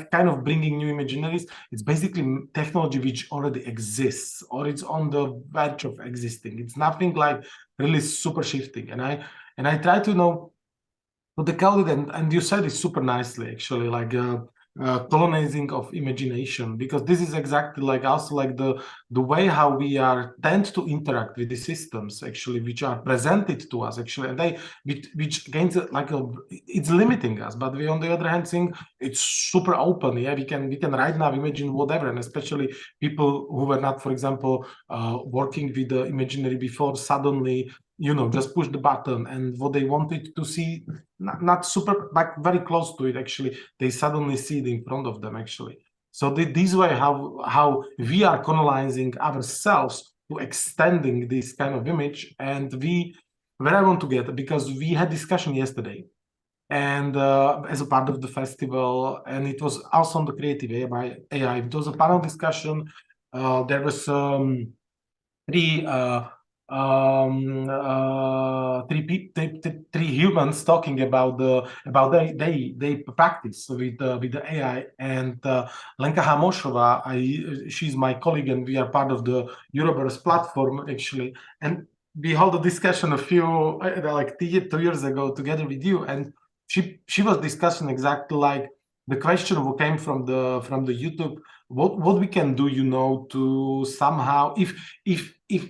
kind of bringing new imaginaries. It's basically technology which already exists, or it's on the verge of existing. It's nothing like really super shifting. And I try to know to decode it, and you said it super nicely, actually, like colonizing of imagination, because this is exactly like also like the way how we tend to interact with the systems, actually, which are presented to us, actually, and which gains like it's limiting us. But we, on the other hand, think it's super open. Yeah, we can right now imagine whatever, and especially people who were not, for example, working with the imaginary before, suddenly, you know, just push the button, and what they wanted to see, not super, but very close to it, actually, they suddenly see it in front of them, actually. So this way, how we are colonizing ourselves to extending this kind of image, and where I want to get, because we had discussion yesterday, and as a part of the festival, and it was also on the creative AI. It was a panel discussion. There was three humans talking about they practice with the AI, and Lenka Hamoshova, she's my colleague, and we are part of the Euroburst platform, actually, and we held a discussion a few like 2 years ago together with you, and she was discussing exactly like the question what came from the YouTube, what we can do, you know, to somehow, if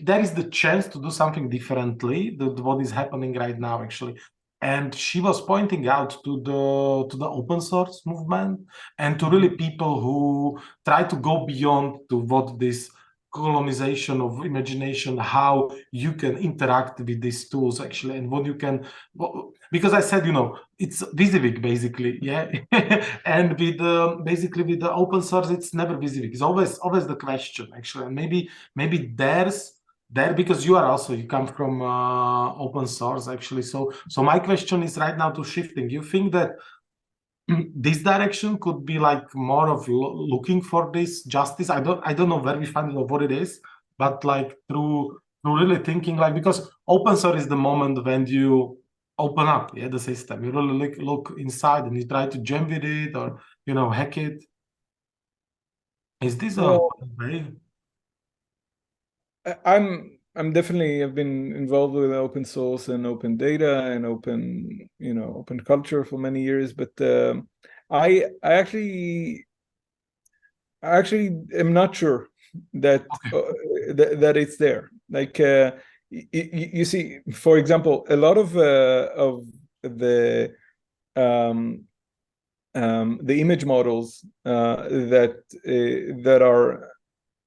there is the chance to do something differently than what is happening right now, actually. And she was pointing out to the open source movement, and to really people who try to go beyond to what this colonization of imagination, how you can interact with these tools, actually, and what you can, because I said, you know, it's WYSIWYG basically, yeah. And with basically with the open source, it's never WYSIWYG. It's always the question, actually. And maybe there, because you come from open source, actually. So my question is right now to shifting. You think that this direction could be like more of looking for this justice? I don't know where we find it or what it is, but like through really thinking, like, because open source is the moment when you open up, yeah, the system. You really look inside and you try to jam with it, or, you know, hack it. Is this a way? I'm definitely, I've been involved with open source and open data and open culture for many years, but I actually am not sure that that it's there. Like you see, for example, a lot of the image models that are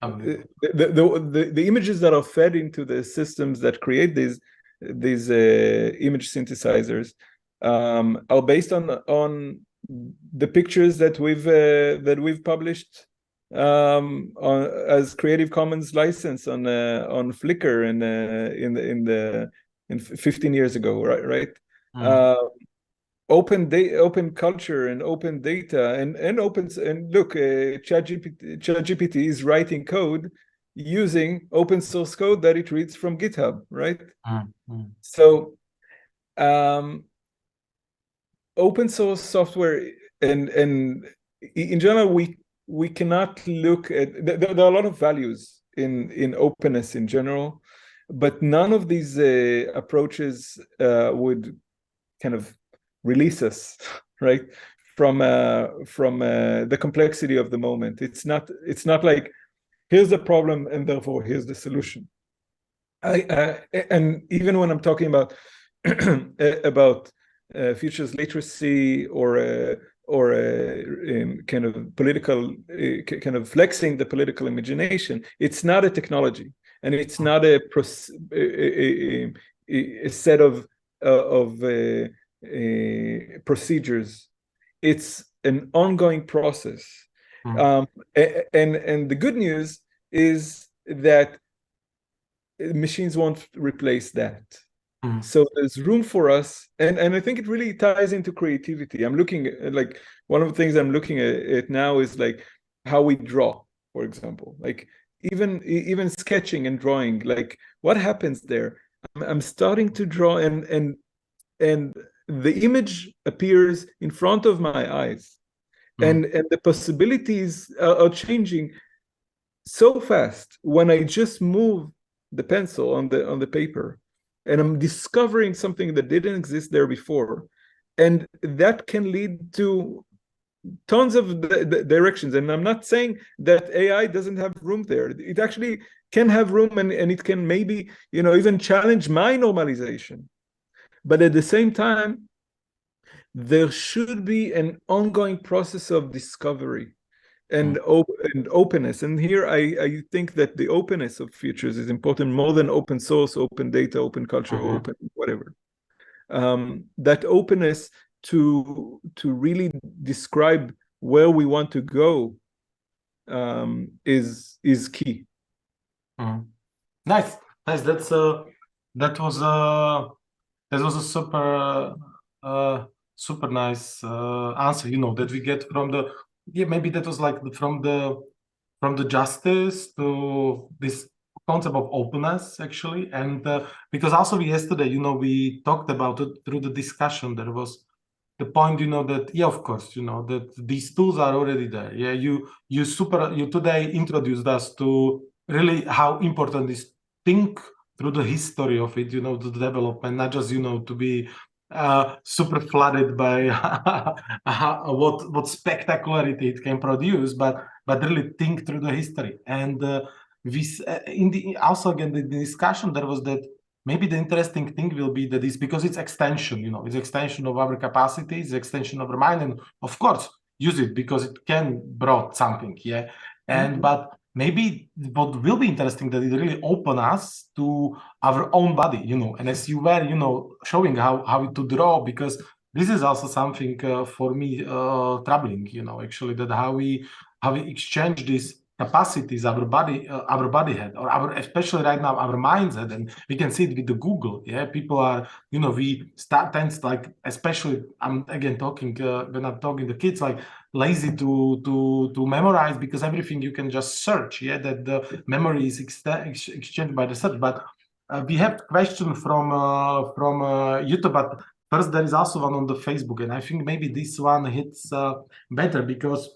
the images that are fed into the systems that create these image synthesizers are based on the pictures that we've published as Creative Commons license on Flickr in 15 years ago, right? Open culture and open data and look, ChatGPT is writing code using open source code that it reads from GitHub, right? So open source software and in general we cannot look at, there are a lot of values in openness in general, but none of these approaches would kind of release us, right, from the complexity of the moment. It's not like here's the problem and therefore here's the solution. And even when I'm talking about futures literacy or kind of political, kind of flexing the political imagination, it's not a technology, and it's not a set of procedures. It's an ongoing process. And the good news is that machines won't replace that. So there's room for us, and I think it really ties into creativity. I'm looking at, like, one of the things I'm looking at now is like how we draw, for example, like even sketching and drawing, like what happens there. I'm starting to draw and the image appears in front of my eyes, and the possibilities are changing so fast when I just move the pencil on the paper, and I'm discovering something that didn't exist there before, and that can lead to tons of directions. And I'm not saying that AI doesn't have room there. It actually can have room, and it can maybe, you know, even challenge my normalization. But at the same time, there should be an ongoing process of discovery and openness. And here I think that the openness of futures is important more than open source, open data, open culture, open whatever. That openness to really describe where we want to go is key. Nice. That was a super nice answer, you know, that we get from the, maybe that was like from the justice to this concept of openness, actually. And because also yesterday, you know, we talked about it through the discussion. There was the point, you know, that of course, you know, that these tools are already there. You today introduced us to really how important is think through the history of it, you know, the development, not just, you know, to be super flooded by what spectacularity it can produce, but really think through the history. And also again the discussion there was that maybe the interesting thing will be that is because it's extension, you know, it's extension of our capacities, extension of our mind, and of course use it because it can brought something, and but maybe what will be interesting that it really open us to our own body, you know, and as you were, you know, showing how to draw, because this is also something for me troubling, you know, actually, that how we exchange these capacities our body had, or our, especially right now, our minds had, and we can see it with the Google. People are, you know, we start tends, like, especially I'm again talking when I'm talking to kids, like lazy to memorize, because everything you can just search, that the memory is exchanged by the search. But we have question from YouTube, but first there is also one on the Facebook, and I think maybe this one hits better, because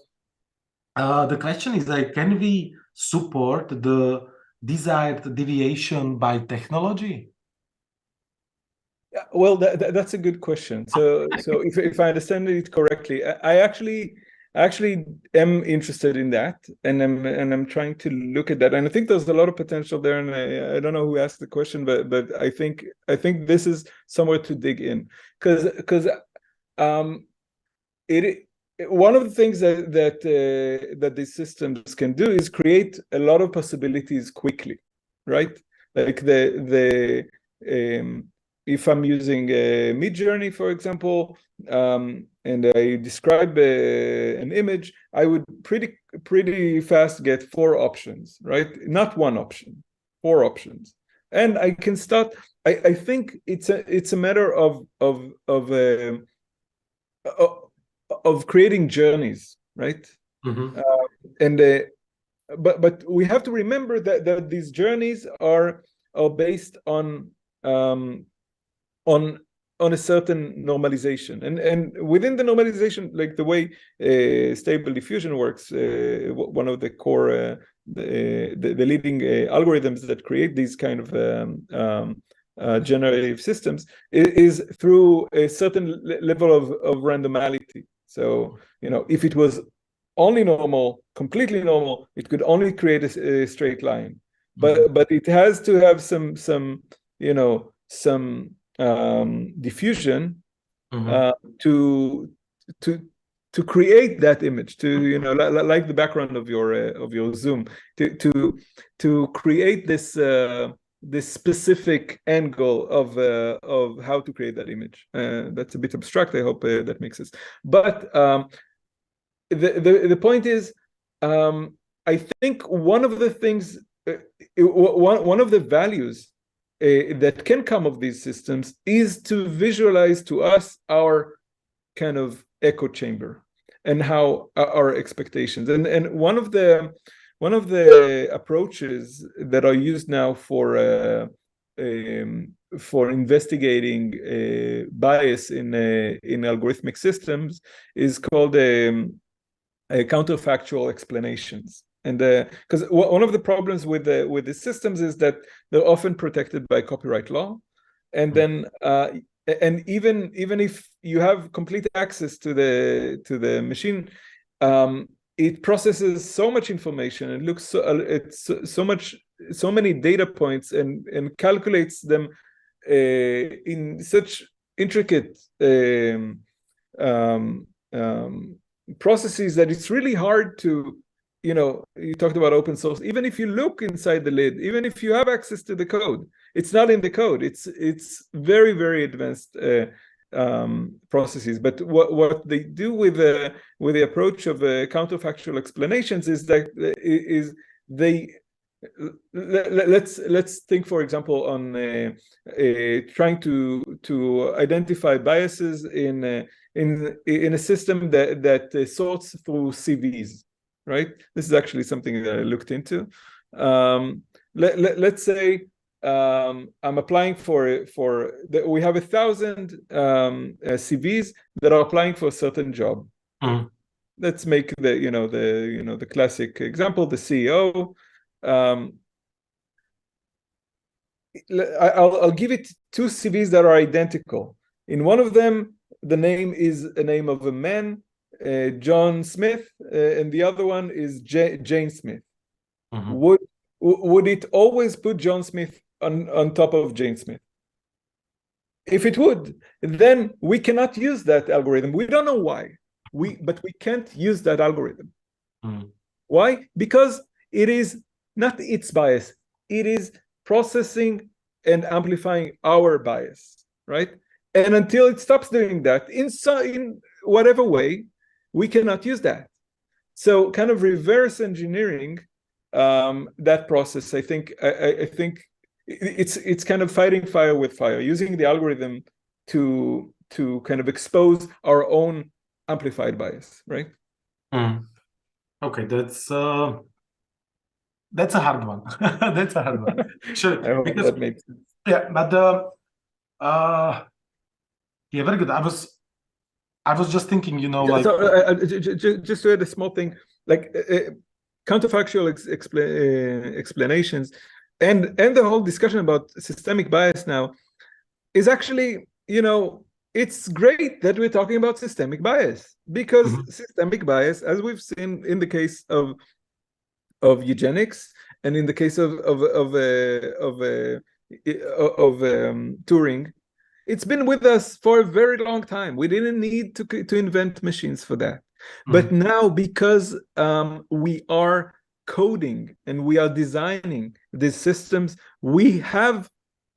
the question is, like, can we support the desired deviation by technology? Well, that's a good question. So if I understand it correctly, I actually am interested in that, and I'm trying to look at that, and I think there's a lot of potential there. And I don't know who asked the question, but I think this is somewhere to dig in, because one of the things that these systems can do is create a lot of possibilities quickly, right? Like if I'm using Midjourney, for example, and I describe an image, I would pretty fast get 4 options, right? Not 1 option, 4 options, and I can start. I think it's a matter of creating journeys, right? But we have to remember that these journeys are based on a certain normalization, and within the normalization, like the way stable diffusion works, one of the core the leading algorithms that create these kind of generative systems is through a certain level of randomality. So, if it was only normal, completely normal, it could only create a straight line. But it has to have some diffusion to create that image, to like the background of your Zoom, to create this specific angle of how to create that image. That's a bit abstract. I hope that makes sense. But the point is, I think one of the things, one of the values that can come of these systems is to visualize to us our kind of echo chamber and how our expectations. And one of the approaches that are used now for investigating bias in algorithmic systems is called counterfactual explanations. And because one of the problems with the systems is that they're often protected by copyright law, and then and even if you have complete access to the machine, it processes so much information and looks so many data points and calculates them in such intricate processes that it's really hard to, you talked about open source. Even if you look inside the lid, even if you have access to the code, it's not in the code. It's very, very advanced processes. But what they do with the approach of counterfactual explanations is that let's think, for example, on trying to identify biases in a system that sorts through CVs. Right. This is actually something that I looked into. Let's say I'm applying we have 1,000 CVs that are applying for a certain job. Let's make the classic example, the CEO. I'll give it 2 CVs that are identical. In one of them, the name is a name of a man, John Smith, and the other one is Jane Smith. Would it always put John Smith on top of Jane Smith? If it would, then we cannot use that algorithm. We don't know why, but we can't use that algorithm. Why? Because it is not its bias. It is processing and amplifying our bias, right? And until it stops doing that in whatever way, we cannot use that. So kind of reverse engineering that process, I think it's kind of fighting fire with fire, using the algorithm to kind of expose our own amplified bias, right? Okay, that's a hard one. That's a hard one. Sure. I hope that makes sense. Yeah, but yeah, very good. I was just thinking, like... So, just to add a small thing, like counterfactual explanations and the whole discussion about systemic bias now is actually, it's great that we're talking about systemic bias, because systemic bias, as we've seen in the case of eugenics and in the case of Turing, it's been with us for a very long time. We didn't need to invent machines for that. But now, because we are coding and we are designing these systems, we have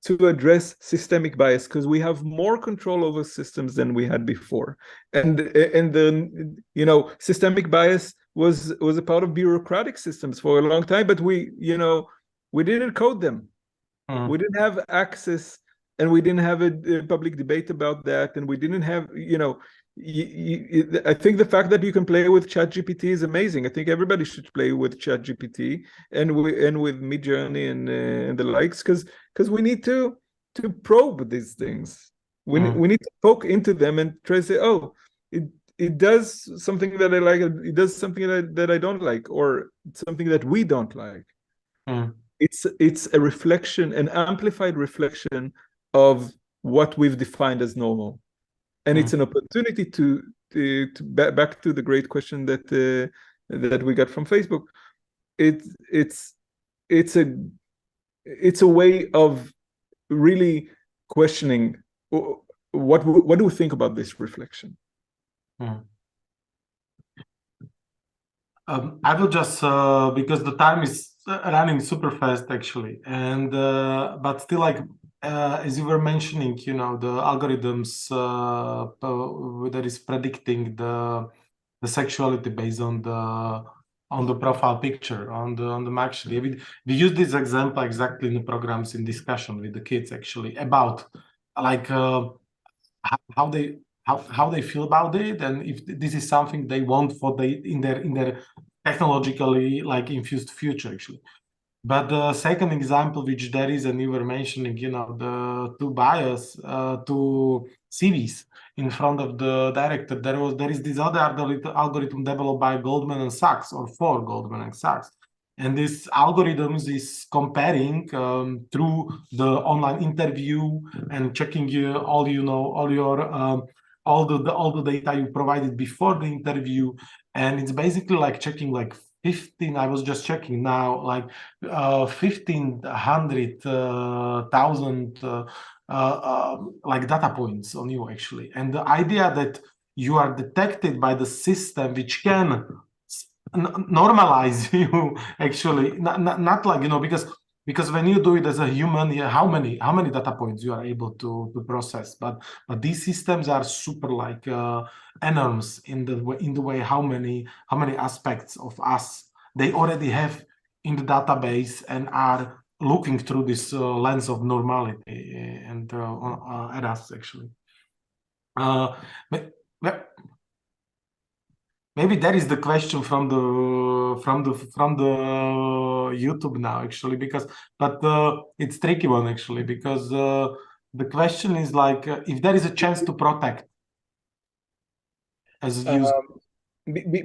to address systemic bias, because we have more control over systems than we had before. And the, you know, systemic bias was a part of bureaucratic systems for a long time, but we didn't code them. We didn't have access, and we didn't have a public debate about that, and we didn't have, you know, I think the fact that you can play with ChatGPT is amazing. I think everybody should play with ChatGPT and with Midjourney and the likes, because we need to probe these things. We need to poke into them and try to say, oh, it does something that I like, it does something that I don't like, or something that we don't like. It's a reflection, an amplified reflection of what we've defined as normal. And it's an opportunity to back to the great question that we got from Facebook. It's a way of really questioning what do we think about this reflection. I will just because the time is running super fast actually, and but still, like as you were mentioning, you know, the algorithms that is predicting the sexuality based on the profile picture on the actually. We use this example exactly in the programs in discussion with the kids actually about like how they feel about it, and if this is something they want for in their technologically like infused future actually. But the second example, which there is, and you were mentioning, you know, the two bias, two CVs in front of the director. There is this other algorithm developed by Goldman and Sachs, or for Goldman and Sachs, and this algorithm is comparing through the online interview and checking all the data you provided before the interview, and it's basically like checking like 15. I was just checking now, like 1,500,000 like data points on you actually, and the idea that you are detected by the system which can normalize you actually, not like, you know, because when you do it as a human, yeah, how many data points you are able to process, but these systems are super like enormous in the way how many aspects of us they already have in the database and are looking through this lens of normality and at us actually. Maybe that is the question from the YouTube now actually, but it's tricky one actually, because the question is like if there is a chance to protect as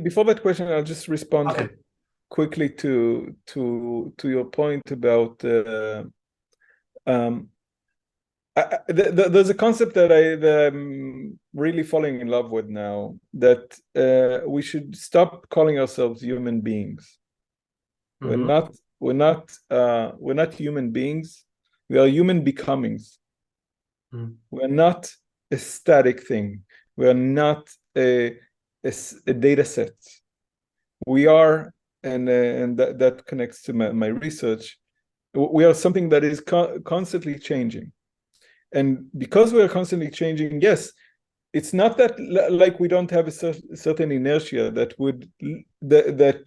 before that question, I'll just respond quickly to your point about there's a concept that I'm really falling in love with now, that we should stop calling ourselves human beings. We're not human beings. We are human becomings. We're not a static thing. We are not a data set. We are, and that connects to my research, we are something that is constantly changing. And because we are constantly changing, yes, it's not that like we don't have a certain inertia that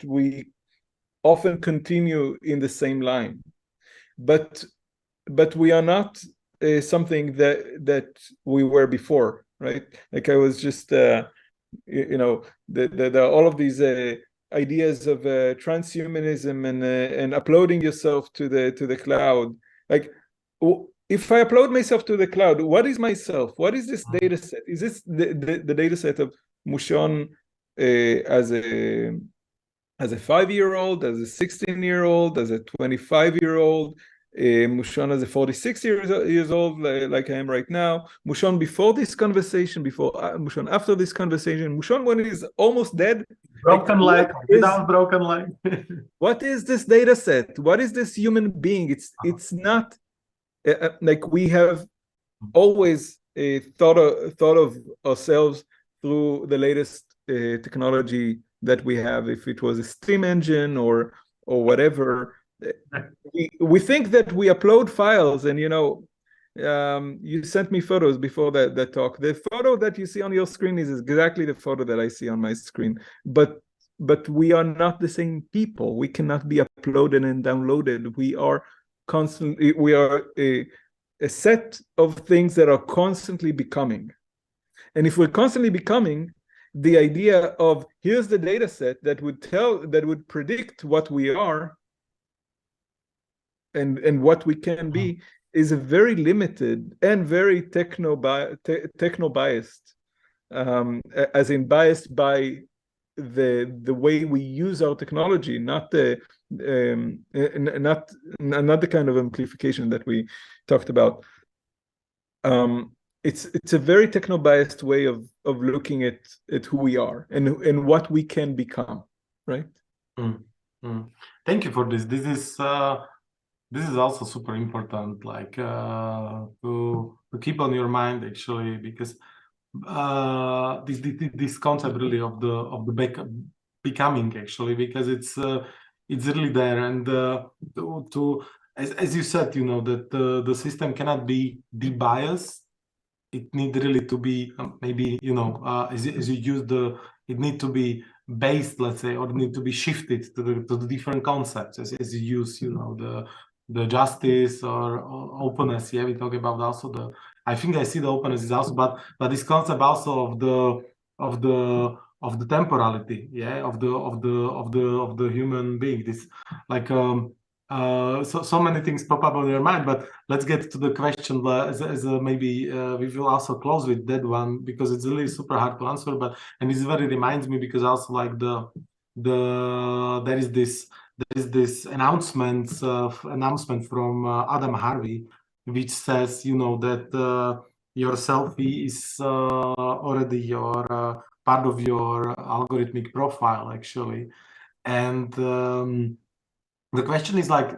we often continue in the same line, but we are not something that we were before, right? Like I was just you know, there are all of these ideas of transhumanism and uploading yourself to the cloud. Like, if I upload myself to the cloud, what is myself? What is this data set? Is this the data set of Mushon as a 5-year-old, as a 16-year-old, as a 25-year-old? Mushona is 46 years old, like I am right now. Mushon before this conversation, before Mushon after this conversation. Mushon when he's almost dead. Broken leg, without broken leg. What is this data set? What is this human being? It's not like we have always thought of ourselves through the latest technology that we have, if it was a steam engine or whatever. We think that we upload files, and you sent me photos before that talk. The photo that you see on your screen is exactly the photo that I see on my screen, but we are not the same people. We cannot be uploaded and downloaded. We are a set of things that are constantly becoming. And if we're constantly becoming, the idea of here's the data set that would predict what we are and what we can be is a very limited and very techno biased, as in biased by the way we use our technology, not the kind of amplification that we talked about. It's a very techno biased way of looking at who we are and what we can become, right? Thank you for this. This is also super important, like to keep on your mind, actually, because this concept really of the becoming, actually, because it's really there, and as you said, that the system cannot be de-biased. It needs really to be maybe as you use it need to be based, let's say, or need to be shifted to the different concepts as you use the justice or openness. Yeah, we talk about also I think I see the openness is also, but this concept also of the temporality, yeah, of the human being. This like so many things pop up on your mind, but let's get to the question. As maybe we will also close with that one, because it's really super hard to answer. And this very reminds me, because also like there is this announcement from Adam Harvey, which says that your selfie is already your part of your algorithmic profile, actually. And the question is like,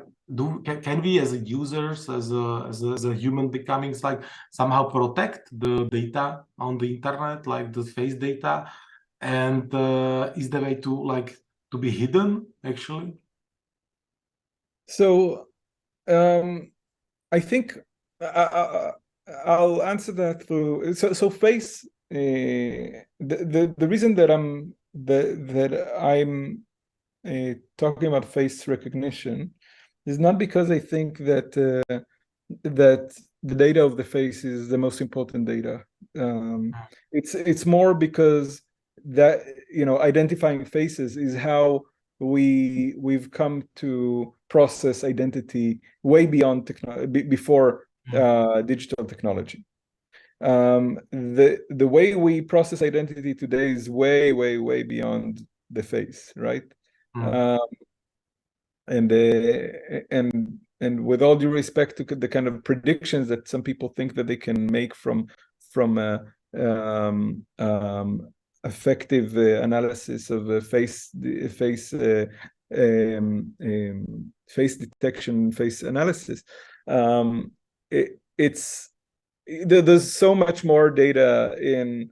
can we as users, as a human becomings, like somehow protect the data on the internet, like the face data, and is the way to be hidden, actually? So I think I'll answer that through so face. The reason that I'm talking about face recognition is not because I think that that the data of the face is the most important data. It's more because that identifying faces is how we've come to process identity way beyond technology, before digital technology. The way we process identity today is way beyond the face, right? And with all due respect to the kind of predictions that some people think that they can make from effective analysis of face detection, face analysis, there's so much more data in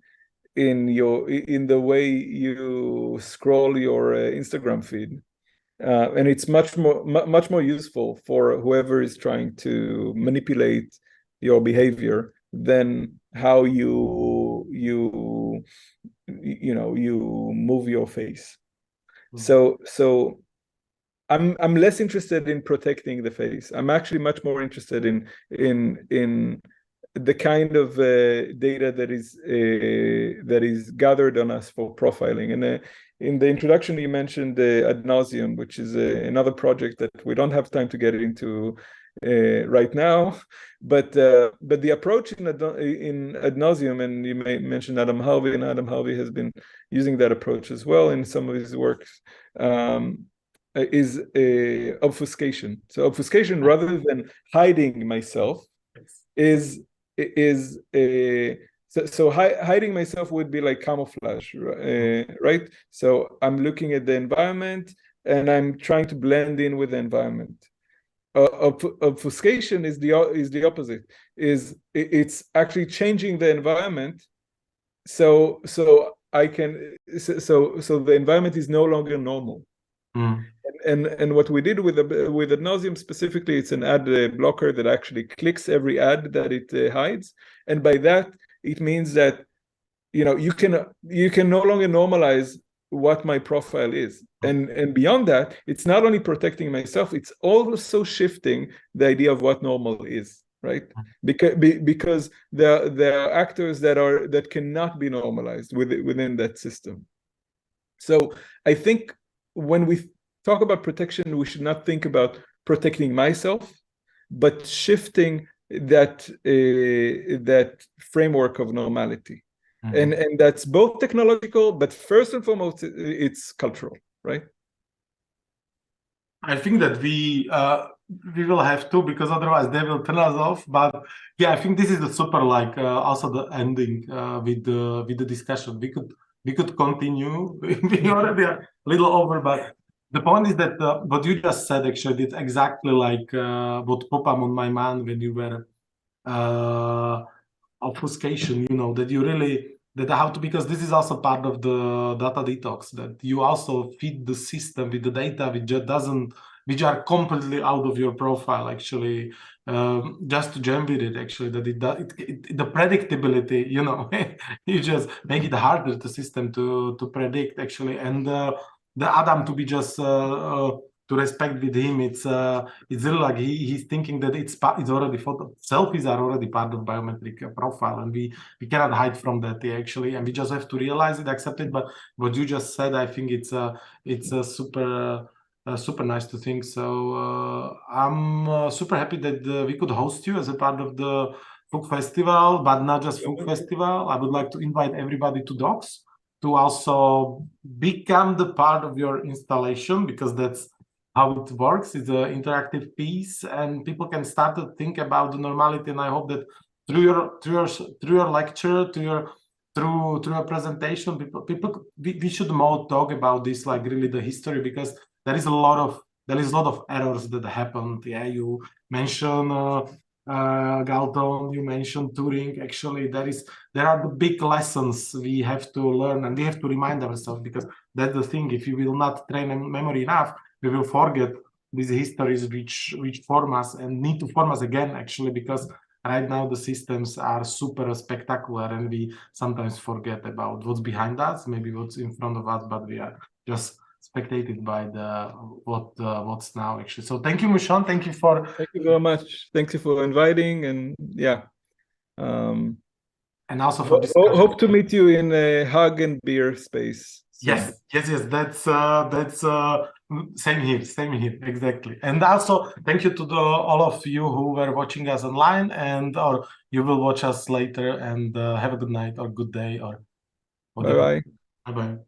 the way you scroll your Instagram feed, and it's much more useful for whoever is trying to manipulate your behavior than how you move your face. So I'm less interested in protecting the face. I'm actually much more interested in the kind of data that is gathered on us for profiling. And in the introduction, you mentioned Ad Nauseam, which is another project that we don't have time to get into right now. But the approach in Ad Nauseam, and you may mention Adam Harvey, and Adam Harvey has been using that approach as well in some of his works. is obfuscation. So obfuscation, rather than hiding myself, is hiding myself would be like camouflage, right? So I'm looking at the environment and I'm trying to blend in with the environment. Obfuscation is the opposite. It's actually changing the environment, so the environment is no longer normal. And what we did with the nauseum specifically, it's an ad blocker that actually clicks every ad that it hides, and by that it means that you can no longer normalize what my profile is, and beyond that, it's not only protecting myself, it's also shifting the idea of what normal is, right? Because there are actors that cannot be normalized within that system. So I think when we talk about protection, we should not think about protecting myself, but shifting that framework of normality. And that's both technological, but first and foremost, it's cultural, right? I think that we will have to, because otherwise they will turn us off. But yeah, I think this is the super also the ending with the discussion. We could continue. We already are a little over, but the point is that what you just said actually, it's exactly like what popped up on my mind when you were obfuscation. That you really how to, because this is also part of the data detox, that you also feed the system with the data which are completely out of your profile actually, just to jam with it actually, that the predictability, you just make it harder the system to predict actually, and the Adam to be just to respect with him, it's really like he's thinking that it's already photo. Selfies are already part of biometric profile, and we cannot hide from that actually, and we just have to realize it, accept it. But what you just said, I think it's super nice to think. So I'm super happy that we could host you as a part of the FUK festival, but not just FUK festival. I would like to invite everybody to DOX to also become the part of your installation, because that's how it works. It's an interactive piece, and people can start to think about the normality. And I hope that through your lecture, through your presentation, we should more talk about this, like really the history, because there is a lot of errors that happened. Yeah, you mentioned Galton, you mentioned Turing. Actually, there are the big lessons we have to learn, and we have to remind ourselves, because that's the thing. If you will not train memory enough, we will forget these histories which form us and need to form us again, actually, because right now the systems are super spectacular, and we sometimes forget about what's behind us, maybe what's in front of us, but we are just spectated by what's now actually. So thank you, Mushon. Thank you very much. Thank you for inviting, and yeah. And also for this. Hope to meet you in a hug and beer space. So. Yes. That's same here, exactly. And also thank you to all of you who were watching us online, or you will watch us later. And have a good night or good day or whatever. Bye. Bye.